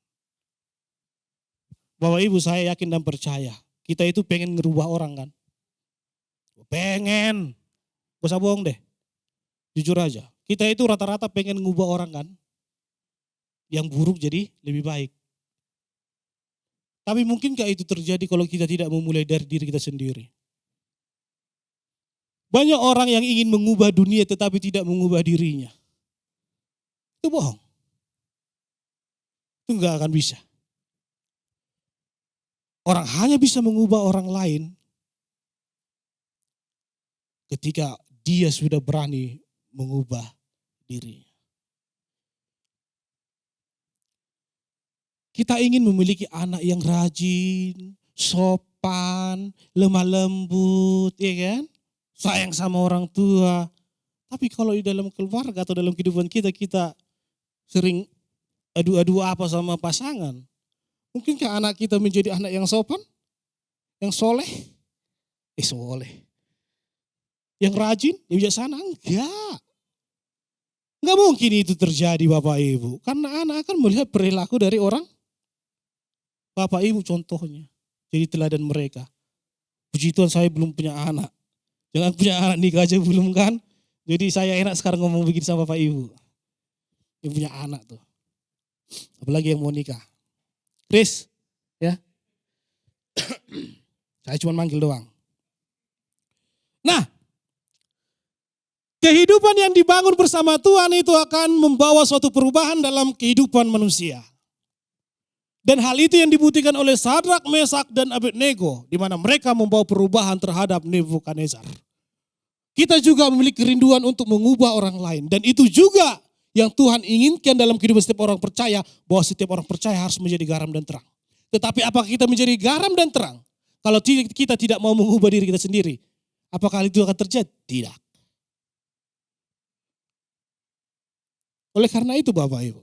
Bapak Ibu, saya yakin dan percaya kita itu pengen ngerubah orang kan. Pengen. Gak usah bohong deh. Jujur aja. Kita itu rata-rata pengen ngubah orang kan. Yang buruk jadi lebih baik. Tapi mungkinkah itu terjadi kalau kita tidak memulai dari diri kita sendiri? Banyak orang yang ingin mengubah dunia tetapi tidak mengubah dirinya. Itu bohong. Itu gak akan bisa. Orang hanya bisa mengubah orang lain ketika dia sudah berani mengubah dirinya. Kita ingin memiliki anak yang rajin, sopan, lemah lembut, ya kan? Sayang sama orang tua. Tapi kalau di dalam keluarga atau dalam kehidupan kita sering adu-adu apa sama pasangan. Mungkinkah anak kita menjadi anak yang sopan? Yang soleh? Soleh. Yang rajin? Yang bijaksana? Enggak. Enggak mungkin itu terjadi Bapak Ibu. Karena anak akan melihat perilaku dari orang. Bapak Ibu contohnya. Jadi teladan mereka. Puji Tuhan saya belum punya anak. Jangan punya anak nikah aja belum kan. Jadi saya enak sekarang ngomong begini sama Bapak Ibu. Yang punya anak tuh. Apalagi yang mau nikah. Chris, ya. Saya cuma manggil doang. Nah, kehidupan yang dibangun bersama Tuhan itu akan membawa suatu perubahan dalam kehidupan manusia. Dan hal itu yang dibuktikan oleh Sadrak, Mesak, dan Abednego, di mana mereka membawa perubahan terhadap Nebukadnezar. Kita juga memiliki kerinduan untuk mengubah orang lain. Dan itu juga yang Tuhan inginkan dalam kehidupan setiap orang percaya, bahwa setiap orang percaya harus menjadi garam dan terang. Tetapi apakah kita menjadi garam dan terang kalau kita tidak mau mengubah diri kita sendiri? Apakah itu akan terjadi? Tidak. Oleh karena itu Bapak Ibu,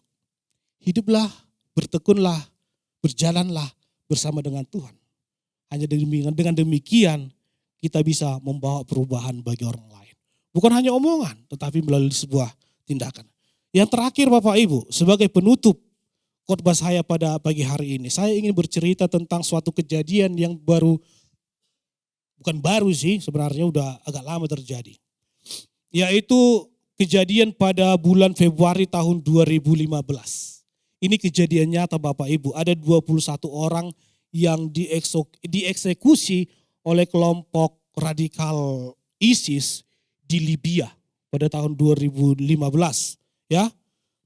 hiduplah, bertekunlah, berjalanlah bersama dengan Tuhan. Hanya dengan demikian kita bisa membawa perubahan bagi orang lain. Bukan hanya omongan, tetapi melalui sebuah tindakan. Yang terakhir Bapak Ibu, sebagai penutup khotbah saya pada pagi hari ini, saya ingin bercerita tentang suatu kejadian yang bukan baru sih, sebenarnya udah agak lama terjadi. Yaitu kejadian pada bulan Februari tahun 2015. Ini kejadian nyata Bapak Ibu, ada 21 orang yang dieksekusi oleh kelompok radikal ISIS di Libya pada tahun 2015 ya.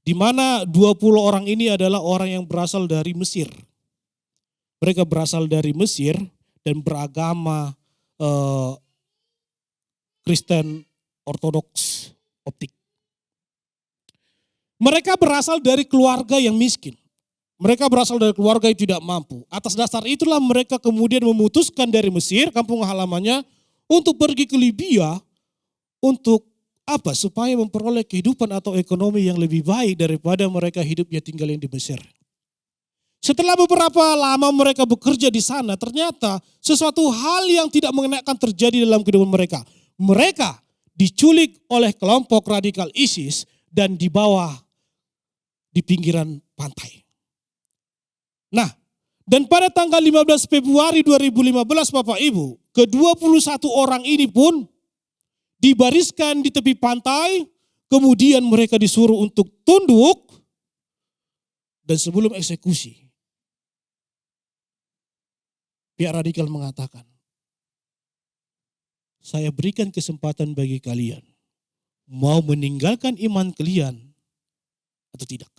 Di mana 20 orang ini adalah orang yang berasal dari Mesir. Mereka berasal dari Mesir dan beragama Kristen Ortodoks Optik. Mereka berasal dari keluarga yang miskin. Mereka berasal dari keluarga yang tidak mampu. Atas dasar itulah mereka kemudian memutuskan dari Mesir, kampung halamannya, untuk pergi ke Libya untuk apa? Supaya memperoleh kehidupan atau ekonomi yang lebih baik daripada mereka hidupnya tinggal yang di Mesir. Setelah beberapa lama mereka bekerja di sana, ternyata sesuatu hal yang tidak mengenakan terjadi dalam kehidupan mereka. Mereka diculik oleh kelompok radikal ISIS dan dibawa di pinggiran pantai. Nah, dan pada tanggal 15 Februari 2015 Bapak Ibu, ke-21 orang ini pun dibariskan di tepi pantai, kemudian mereka disuruh untuk tunduk, dan sebelum eksekusi, pihak radikal mengatakan, saya berikan kesempatan bagi kalian, mau meninggalkan iman kalian atau tidak.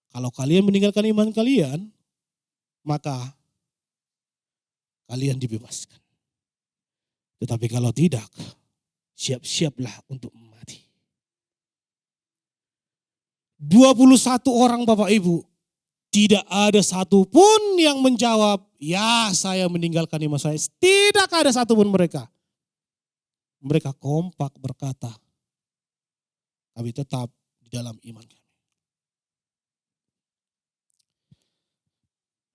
Kalau kalian meninggalkan iman kalian, maka kalian dibebaskan. Tetapi kalau tidak, siap-siaplah untuk mati. 21 orang Bapak Ibu, tidak ada satupun yang menjawab, ya saya meninggalkan iman saya. Tidak ada satupun mereka. Mereka kompak berkata, kami tetap di dalam iman kami.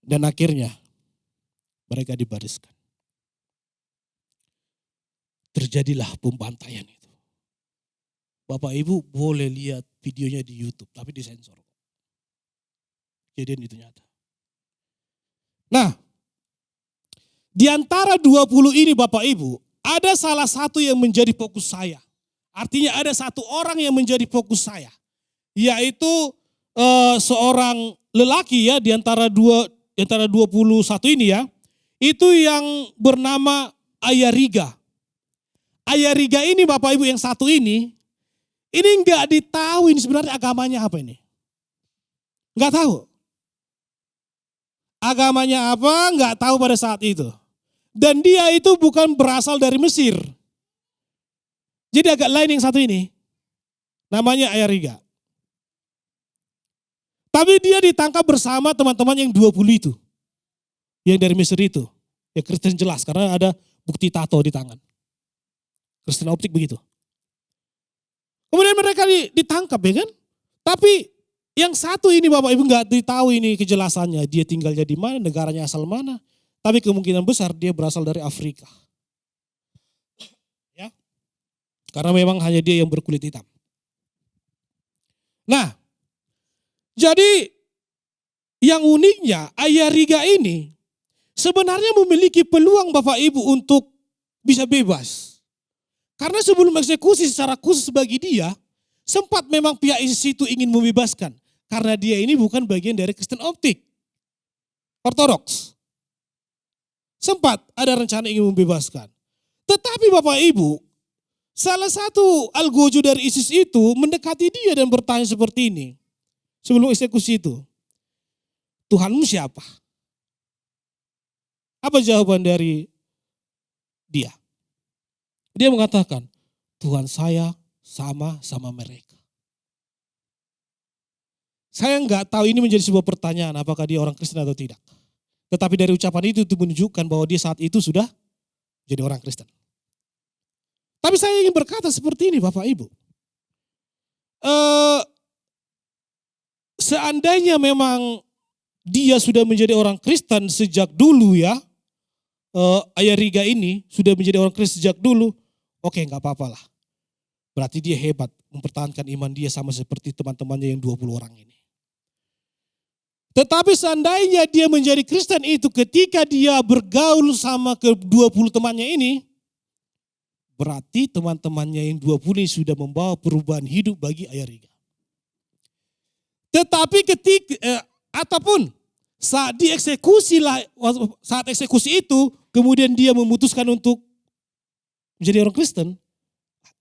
Dan akhirnya mereka dibariskan. Terjadilah pembantaian itu. Bapak Ibu boleh lihat videonya di YouTube, tapi disensor. Kejadian itu nyata. Nah, di antara 20 ini Bapak Ibu, ada salah satu yang menjadi fokus saya. Artinya ada satu orang yang menjadi fokus saya. Yaitu seorang lelaki ya, di antara 21 ini ya. Itu yang bernama Ayariga. Ayariga ini Bapak Ibu yang satu ini enggak ditahu ini sebenarnya agamanya apa ini. Enggak tahu. Agamanya apa enggak tahu pada saat itu. Dan dia itu bukan berasal dari Mesir. Jadi agak lain yang satu ini. Namanya Ayariga. Tapi dia ditangkap bersama teman-teman yang 20 itu. Yang dari Mesir itu. Ya Kristen jelas karena ada bukti tato di tangan. Kristen Optik begitu. Kemudian mereka ditangkap ya kan. Tapi yang satu ini Bapak Ibu nggak ditahu ini kejelasannya. Dia tinggalnya di mana, negaranya asal mana. Tapi kemungkinan besar dia berasal dari Afrika. Ya. Karena memang hanya dia yang berkulit hitam. Nah, jadi yang uniknya Ayariga ini sebenarnya memiliki peluang Bapak Ibu untuk bisa bebas. Karena sebelum eksekusi secara khusus bagi dia, sempat memang pihak ISIS itu ingin membebaskan. Karena dia ini bukan bagian dari Kristen Optik. Ortodoks. Sempat ada rencana ingin membebaskan. Tetapi Bapak Ibu, salah satu algojo dari ISIS itu mendekati dia dan bertanya seperti ini. Sebelum eksekusi itu. Tuhanmu siapa? Apa jawaban dari dia? Dia mengatakan, Tuhan saya sama mereka. Saya nggak tahu ini menjadi sebuah pertanyaan apakah dia orang Kristen atau tidak. Tetapi dari ucapan itu menunjukkan bahwa dia saat itu sudah jadi orang Kristen. Tapi saya ingin berkata seperti ini Bapak Ibu. Seandainya memang dia sudah menjadi orang Kristen sejak dulu ya. Ayariga ini sudah menjadi orang Kristen sejak dulu. Oke, nggak apa-apa lah. Berarti dia hebat mempertahankan iman dia sama seperti teman-temannya yang 20 orang ini. Tetapi seandainya dia menjadi Kristen itu ketika dia bergaul sama ke-20 temannya ini, berarti teman-temannya yang 20 ini sudah membawa perubahan hidup bagi Ayariga. Tetapi ataupun saat eksekusi itu, kemudian dia memutuskan untuk menjadi orang Kristen.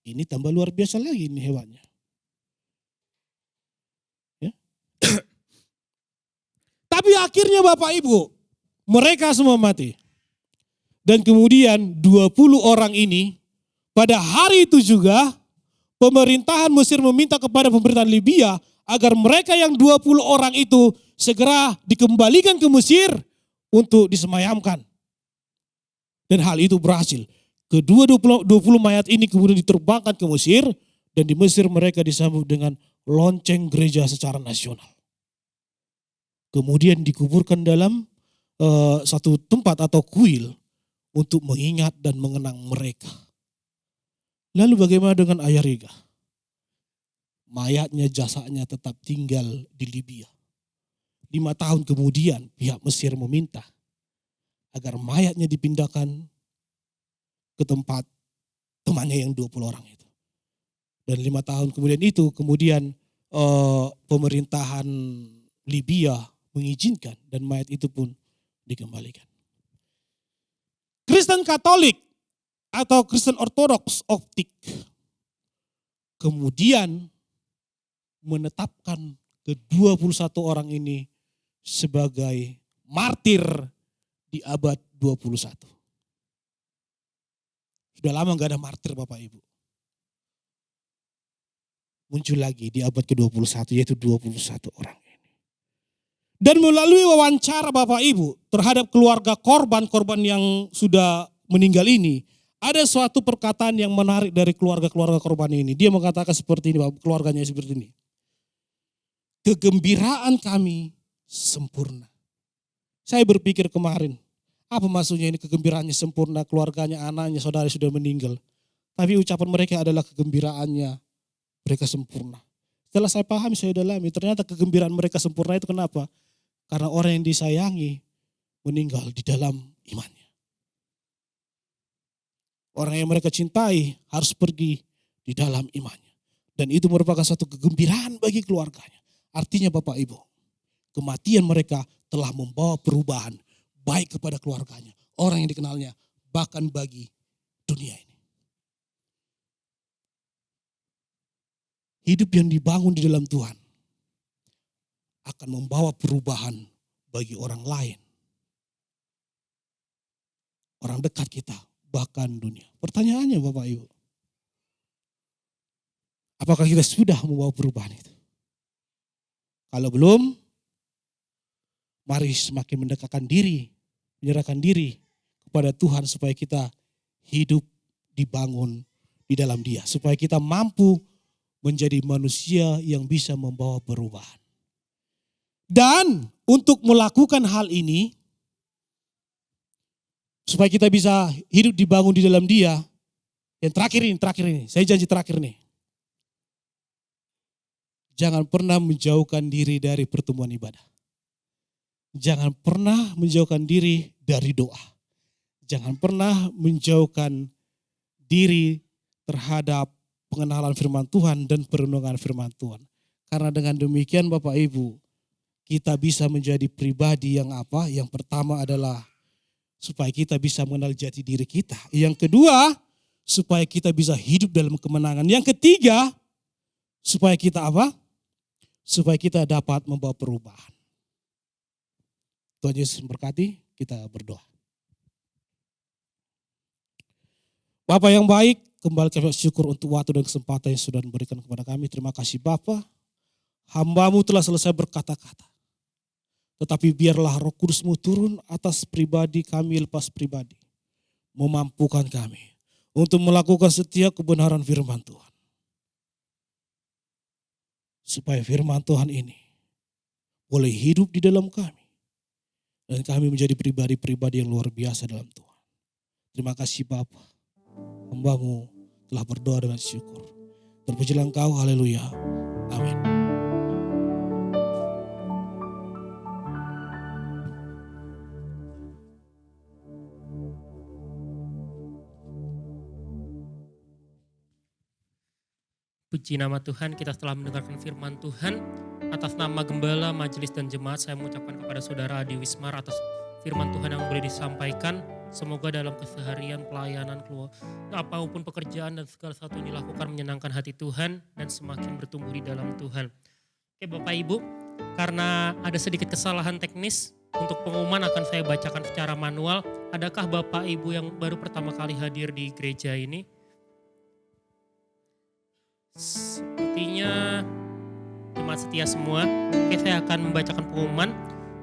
Ini tambah luar biasa lagi ini hewannya. Ya. Tapi akhirnya Bapak Ibu, mereka semua mati. Dan kemudian 20 orang ini, pada hari itu juga, pemerintahan Mesir meminta kepada pemerintahan Libya agar mereka yang 20 orang itu segera dikembalikan ke Mesir untuk disemayamkan. Dan hal itu berhasil. Kedua 20 mayat ini kemudian diterbangkan ke Mesir, dan di Mesir mereka disambut dengan lonceng gereja secara nasional. Kemudian dikuburkan dalam satu tempat atau kuil untuk mengingat dan mengenang mereka. Lalu bagaimana dengan Ayah Rega? Mayatnya, jasadnya tetap tinggal di Libya. 5 tahun kemudian pihak Mesir meminta agar mayatnya dipindahkan ke tempat temannya yang 20 orang itu. Dan 5 tahun kemudian pemerintahan Libya mengizinkan dan mayat itu pun dikembalikan. Kristen Katolik atau Kristen Ortodoks Optik kemudian menetapkan ke-21 orang ini sebagai martir di abad 21. Sudah lama gak ada martir Bapak Ibu. Muncul lagi di abad ke-21, yaitu 21 orang ini. Dan melalui wawancara Bapak Ibu terhadap keluarga korban-korban yang sudah meninggal ini, ada suatu perkataan yang menarik dari keluarga-keluarga korban ini. Dia mengatakan seperti ini, keluarganya seperti ini. Kegembiraan kami sempurna. Saya berpikir kemarin, apa maksudnya ini kegembiraannya sempurna, keluarganya, anaknya, saudara sudah meninggal. Tapi ucapan mereka adalah kegembiraannya mereka sempurna. Setelah saya pahami, saya dalami, ternyata kegembiraan mereka sempurna itu kenapa? Karena orang yang disayangi meninggal di dalam imannya. Orang yang mereka cintai harus pergi di dalam imannya. Dan itu merupakan satu kegembiraan bagi keluarganya. Artinya Bapak Ibu, kematian mereka telah membawa perubahan baik kepada keluarganya, orang yang dikenalnya, bahkan bagi dunia ini. Hidup yang dibangun di dalam Tuhan akan membawa perubahan bagi orang lain. Orang dekat kita, bahkan dunia. Pertanyaannya Bapak Ibu, apakah kita sudah membawa perubahan itu? Kalau belum, mari semakin mendekatkan diri, menyerahkan diri kepada Tuhan supaya kita hidup dibangun di dalam Dia. Supaya kita mampu menjadi manusia yang bisa membawa perubahan. Dan untuk melakukan hal ini, supaya kita bisa hidup dibangun di dalam Dia, yang terakhir ini, saya janji terakhir nih. Jangan pernah menjauhkan diri dari pertemuan ibadah. Jangan pernah menjauhkan diri dari doa. Jangan pernah menjauhkan diri terhadap pengenalan firman Tuhan dan perenungan firman Tuhan. Karena dengan demikian Bapak Ibu, kita bisa menjadi pribadi yang apa? Yang pertama adalah supaya kita bisa mengenal jati diri kita. Yang kedua, supaya kita bisa hidup dalam kemenangan. Yang ketiga, supaya kita apa? Supaya kita dapat membawa perubahan. Tuhan Yesus memberkati, kita berdoa. Bapa yang baik, kembali kami syukur untuk waktu dan kesempatan yang sudah diberikan kepada kami. Terima kasih Bapa, hamba-Mu telah selesai berkata-kata. Tetapi biarlah Roh Kudus-Mu turun atas pribadi kami lepas pribadi. Memampukan kami untuk melakukan setiap kebenaran firman Tuhan. Supaya firman Tuhan ini boleh hidup di dalam kami. Dan kami menjadi pribadi-pribadi yang luar biasa dalam Tuhan. Terima kasih Bapa. Hamba-Mu telah berdoa dengan syukur. Terpujilah Engkau, haleluya. Amin. Puji nama Tuhan, kita telah mendengarkan firman Tuhan. Atas nama gembala, majelis dan jemaat, saya mengucapkan kepada saudara Adi Wismar atas firman Tuhan yang boleh disampaikan. Semoga dalam keseharian, pelayanan, apapun pekerjaan dan segala sesuatu yang dilakukan menyenangkan hati Tuhan dan semakin bertumbuh di dalam Tuhan. Oke Bapak Ibu, karena ada sedikit kesalahan teknis, untuk pengumuman akan saya bacakan secara manual. Adakah Bapak Ibu yang baru pertama kali hadir di gereja ini? Sepertinya jemaat setia semua. Oke, saya akan membacakan pengumuman.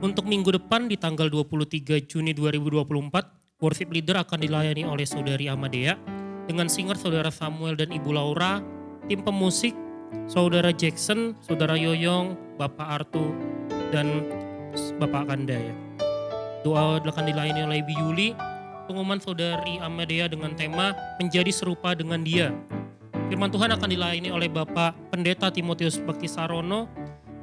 Untuk minggu depan di tanggal 23 Juni 2024, worship leader akan dilayani oleh Saudari Amadea dengan singer Saudara Samuel dan Ibu Laura, tim pemusik Saudara Jackson, Saudara Yoyong, Bapak Artu, dan Bapak Kanda ya. Doa akan dilayani oleh Ibu Yuli. Pengumuman Saudari Amadea dengan tema Menjadi Serupa dengan Dia. Firman Tuhan akan dilayani oleh Bapak Pendeta Timotius Bakti Sarono,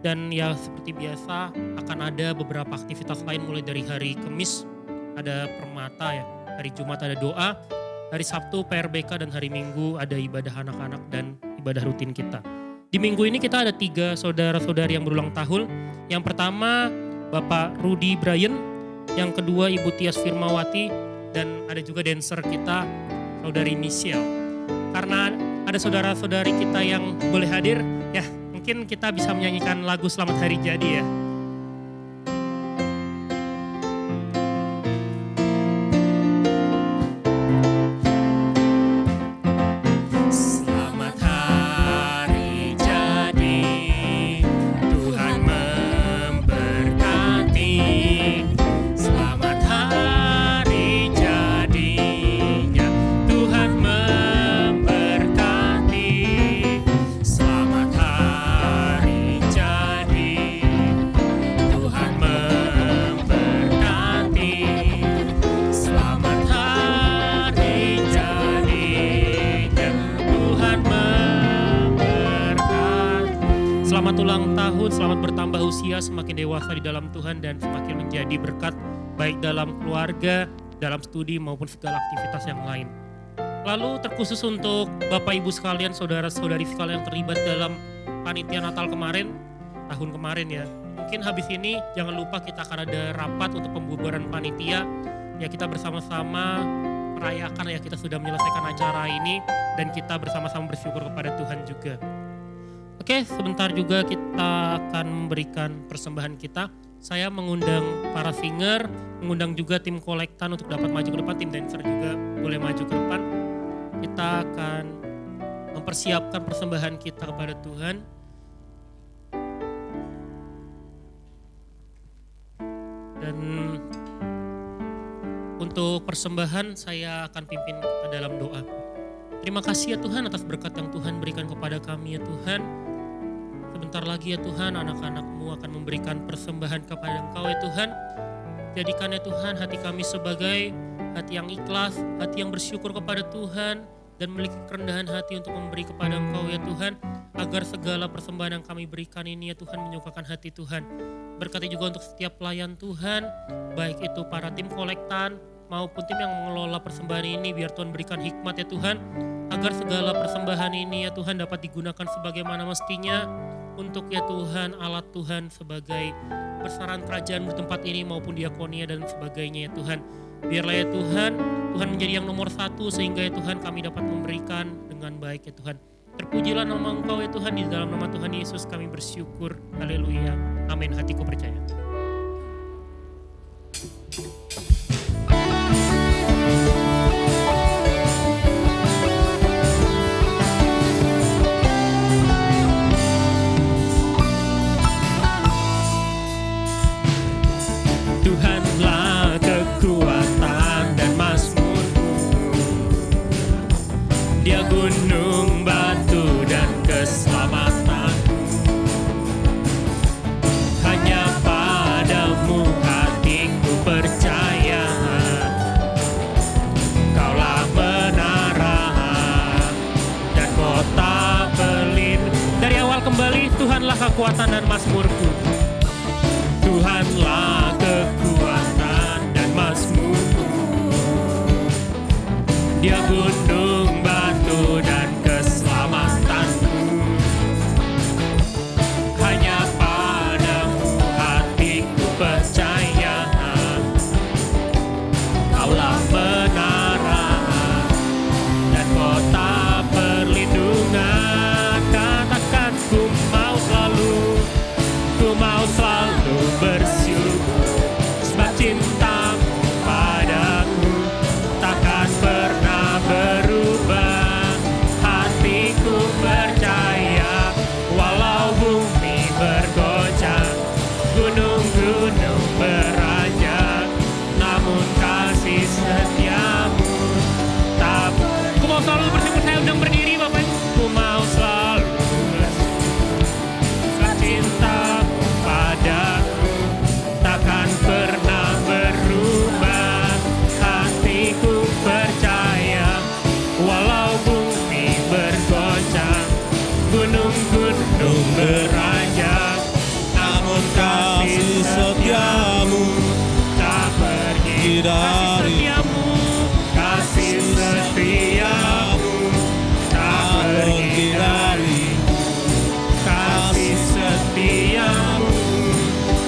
dan ya seperti biasa akan ada beberapa aktivitas lain mulai dari hari Kamis ada permata ya, hari Jumat ada doa, hari Sabtu PRBK, dan hari Minggu ada ibadah anak-anak dan ibadah rutin kita. Di minggu ini kita ada 3 saudara-saudari yang berulang tahun. Yang pertama Bapak Rudy Brian, yang kedua Ibu Tias Firmawati, dan ada juga dancer kita Saudari Michelle. Karena ada saudara-saudari kita yang boleh hadir, ya mungkin kita bisa menyanyikan lagu Selamat Hari Jadi ya. Selamat hari jadi, Tuhan memberkati. Selamat hari jadinya, Tuhan memberkati. Selamat hari jadi, Tuhan memberkati. Selamat hari jadinya, Tuhan memberkati. Selamat ulang tahun, selamat bertambah usia, semakin dewasa di dalam Tuhan dan semakin menjadi berkat baik dalam keluarga, dalam studi maupun segala aktivitas yang lain. Lalu terkhusus untuk Bapak Ibu sekalian, saudara-saudari sekalian yang terlibat dalam panitia Natal kemarin, tahun kemarin ya. Mungkin habis ini jangan lupa kita akan ada rapat untuk pembubaran panitia. Ya kita bersama-sama merayakan ya kita sudah menyelesaikan acara ini dan kita bersama-sama bersyukur kepada Tuhan juga. Oke, sebentar juga kita akan memberikan persembahan kita. Saya mengundang para singer, mengundang juga tim kolektan untuk dapat maju ke depan, tim dancer juga boleh maju ke depan. Kita akan mempersiapkan persembahan kita kepada Tuhan. Dan untuk persembahan saya akan pimpin kita dalam doa. Terima kasih ya Tuhan atas berkat yang Tuhan berikan kepada kami ya Tuhan. Sebentar lagi ya Tuhan anak-anak-Mu akan memberikan persembahan kepada Engkau ya Tuhan. Jadikan ya Tuhan hati kami sebagai hati yang ikhlas, hati yang bersyukur kepada Tuhan dan memiliki kerendahan hati untuk memberi kepada Engkau ya Tuhan. Agar segala persembahan yang kami berikan ini ya Tuhan menyukakan hati Tuhan. Berkati juga untuk setiap pelayan Tuhan, baik itu para tim kolektan maupun tim yang mengelola persembahan ini, biar Tuhan berikan hikmat ya Tuhan. Agar segala persembahan ini ya Tuhan dapat digunakan sebagaimana mestinya untuk ya Tuhan alat Tuhan sebagai besaran kerajaan di tempat ini maupun diakonia dan sebagainya ya Tuhan. Biarlah ya Tuhan, Tuhan menjadi yang nomor 1 sehingga ya Tuhan kami dapat memberikan dengan baik ya Tuhan. Terpujilah nama Engkau ya Tuhan, di dalam nama Tuhan Yesus kami bersyukur. Haleluya. Amin. Hatiku percaya. Tuhanlah kekuatan dan mazmurku, Dia gunung batu dan keselamatanku. Hanya padamu hatiku percaya, Kaulah menara dan kota pelindung. Dari awal kembali, Tuhanlah kekuatan dan mazmurku. Tuhanlah kekuatan dan mazmurku, Dia gunung batu dan keselamatanku. hatiku percaya, walau bumi bergoncang, gunung-gunung beranjak, namun kasih setiamu tak pergi. Ku mau selalu bersyukur, saya undang berdiri Bapak. Ku mau selalu bersyukur, cintamu padaku takkan pernah berubah. Hatiku percaya, walau bumi bergoncang, gunung-gunung beranjak, namun kasih setiamu tak pergi dari. Kasih setiamu tak pergi dari. Kasih setiamu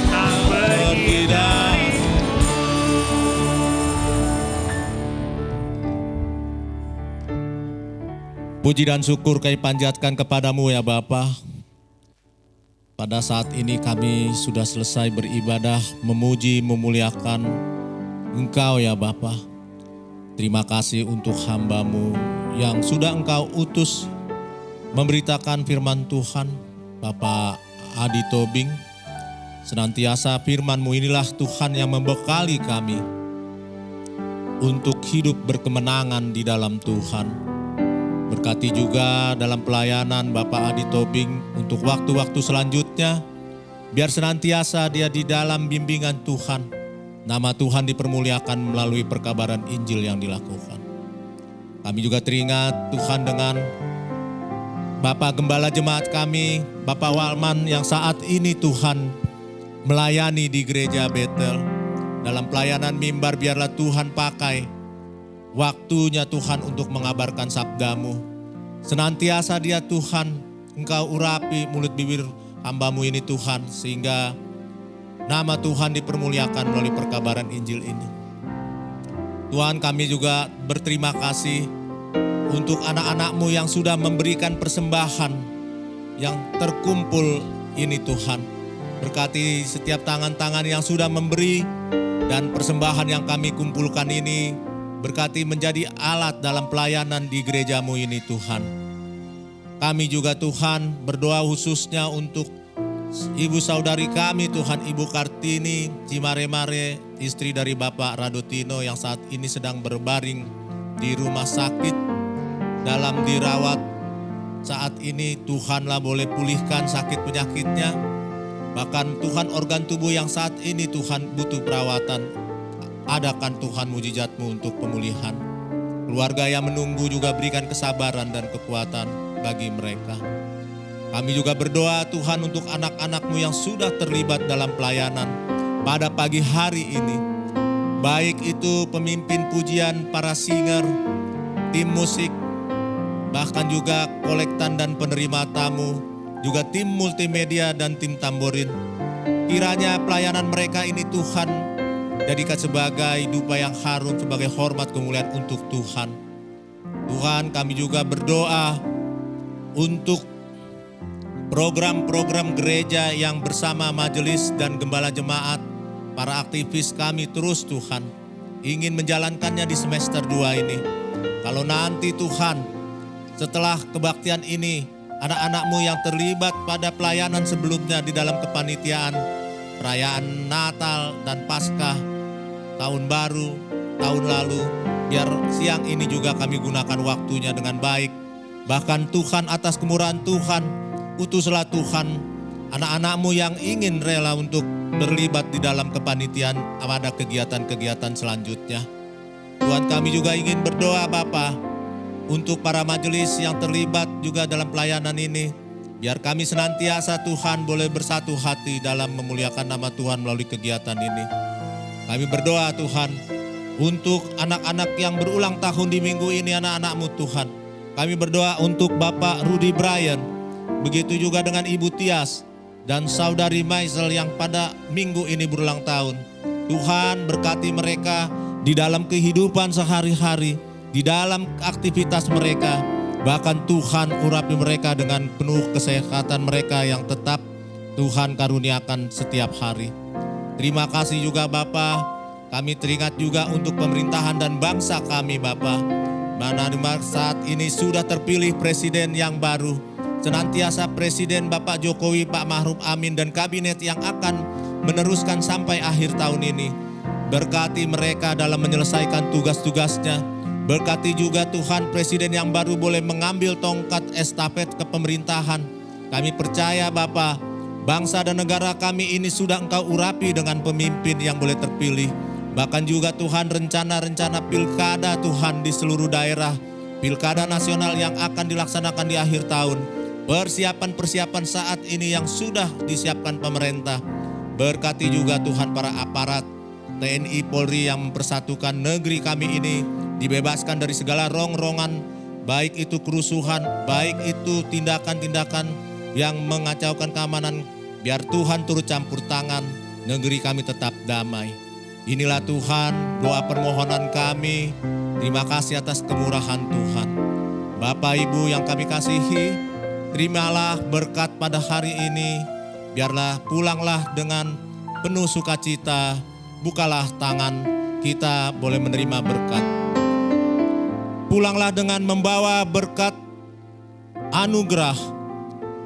tak pergi dari. Puji dan syukur kami panjatkan kepadamu ya Bapa. Pada saat ini kami sudah selesai beribadah, memuji, memuliakan Engkau ya Bapa. Terima kasih untuk hamba-Mu yang sudah Engkau utus memberitakan firman Tuhan, Bapak Adi Tobing. Senantiasa firman-Mu inilah Tuhan yang membekali kami untuk hidup berkemenangan di dalam Tuhan. Berkati juga dalam pelayanan Bapak Adi Tobing untuk waktu-waktu selanjutnya. Biar senantiasa dia di dalam bimbingan Tuhan. Nama Tuhan dipermuliakan melalui perkabaran Injil yang dilakukan. Kami juga teringat Tuhan dengan Bapak Gembala Jemaat kami, Bapak Walman yang saat ini Tuhan melayani di gereja Betel. Dalam pelayanan mimbar biarlah Tuhan pakai waktunya Tuhan untuk mengabarkan sabda-Mu. Senantiasa dia Tuhan, Engkau urapi mulut bibir hamba-Mu ini Tuhan, sehingga nama Tuhan dipermuliakan melalui perkabaran Injil ini. Tuhan, kami juga berterima kasih untuk anak-anak-Mu yang sudah memberikan persembahan yang terkumpul ini Tuhan. Berkati setiap tangan-tangan yang sudah memberi dan persembahan yang kami kumpulkan ini berkati menjadi alat dalam pelayanan di gereja-Mu ini Tuhan. Kami juga Tuhan berdoa khususnya untuk Ibu saudari kami Tuhan, Ibu Kartini Cimare-mare, istri dari Bapak Radotino yang saat ini sedang berbaring di rumah sakit dalam dirawat. Saat ini Tuhanlah boleh pulihkan sakit penyakitnya. Bahkan Tuhan organ tubuh yang saat ini Tuhan butuh perawatan, adakan Tuhan mujizat-Mu untuk pemulihan. Keluarga yang menunggu juga berikan kesabaran dan kekuatan bagi mereka. Kami juga berdoa Tuhan untuk anak-anak-Mu yang sudah terlibat dalam pelayanan pada pagi hari ini. Baik itu pemimpin pujian, para singer, tim musik, bahkan juga kolektan dan penerima tamu, juga tim multimedia dan tim tamborin. Kiranya pelayanan mereka ini Tuhan jadikan sebagai dupa yang harum, sebagai hormat kemuliaan untuk Tuhan. Tuhan, kami juga berdoa untuk program-program gereja yang bersama majelis dan gembala jemaat, para aktivis kami terus Tuhan ingin menjalankannya di semester 2 ini. Kalau nanti Tuhan setelah kebaktian ini, anak-anak-Mu yang terlibat pada pelayanan sebelumnya di dalam kepanitiaan, perayaan Natal dan Paskah, tahun baru, tahun lalu, biar siang ini juga kami gunakan waktunya dengan baik. Bahkan Tuhan atas kemurahan Tuhan, utuslah Tuhan anak-anak-Mu yang ingin rela untuk berlibat di dalam kepanitiaan pada kegiatan-kegiatan selanjutnya. Tuhan, kami juga ingin berdoa Bapa untuk para majelis yang terlibat juga dalam pelayanan ini. Biar kami senantiasa Tuhan boleh bersatu hati dalam memuliakan nama Tuhan melalui kegiatan ini. Kami berdoa Tuhan untuk anak-anak yang berulang tahun di minggu ini, anak-anak-Mu Tuhan. Kami berdoa untuk Bapak Rudy Brian, begitu juga dengan Ibu Tias dan Saudari Maisel yang pada minggu ini berulang tahun. Tuhan berkati mereka di dalam kehidupan sehari-hari, di dalam aktivitas mereka. Bahkan Tuhan urapi mereka dengan penuh kesehatan mereka yang tetap Tuhan karuniakan setiap hari. Terima kasih juga Bapa. Kami teringat juga untuk pemerintahan dan bangsa kami Bapa. mana saat ini sudah terpilih presiden yang baru. Senantiasa Presiden Bapak Jokowi, Pak Ma'ruf Amin dan kabinet yang akan meneruskan sampai akhir tahun ini. Berkati mereka dalam menyelesaikan tugas-tugasnya. Berkati juga Tuhan presiden yang baru boleh mengambil tongkat estafet kepemerintahan. Kami percaya Bapa, bangsa dan negara kami ini sudah Engkau urapi dengan pemimpin yang boleh terpilih. Bahkan juga Tuhan rencana-rencana pilkada Tuhan di seluruh daerah. Pilkada nasional yang akan dilaksanakan di akhir tahun. Persiapan-persiapan saat ini yang sudah disiapkan pemerintah. Berkati juga Tuhan para aparat TNI Polri yang mempersatukan negeri kami ini. Dibebaskan dari segala rongrongan, baik itu kerusuhan, baik itu tindakan-tindakan yang mengacaukan keamanan. Biar Tuhan turut campur tangan, negeri kami tetap damai. Inilah Tuhan doa permohonan kami. Terima kasih atas kemurahan Tuhan. Bapak Ibu yang kami kasihi, terimalah berkat pada hari ini. Biarlah pulanglah dengan penuh sukacita. Bukalah tangan, kita boleh menerima berkat. Pulanglah dengan membawa berkat, anugerah,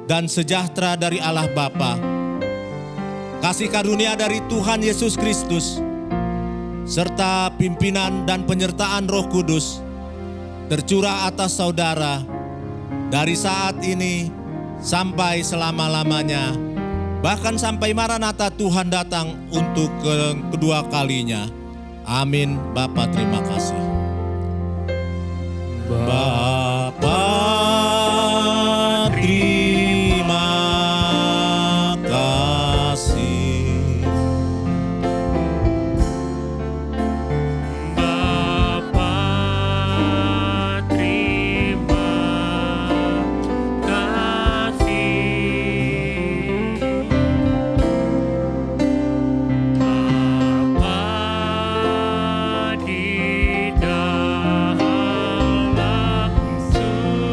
dan sejahtera dari Allah Bapa. Kasih karunia dari Tuhan Yesus Kristus, serta pimpinan dan penyertaan Roh Kudus tercurah atas saudara dari saat ini sampai selama-lamanya, bahkan sampai Maranatha Tuhan datang untuk kedua kalinya. Amin. Bapa, terima kasih. Bapa, terima kasih. Bapa, terima kasih. Bapa di dalam surga,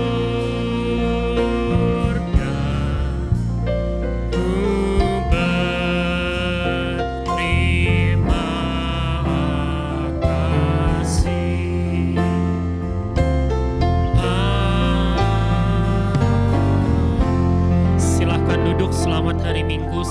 ku berterima kasih. Silahkan duduk, selamat hari Minggu.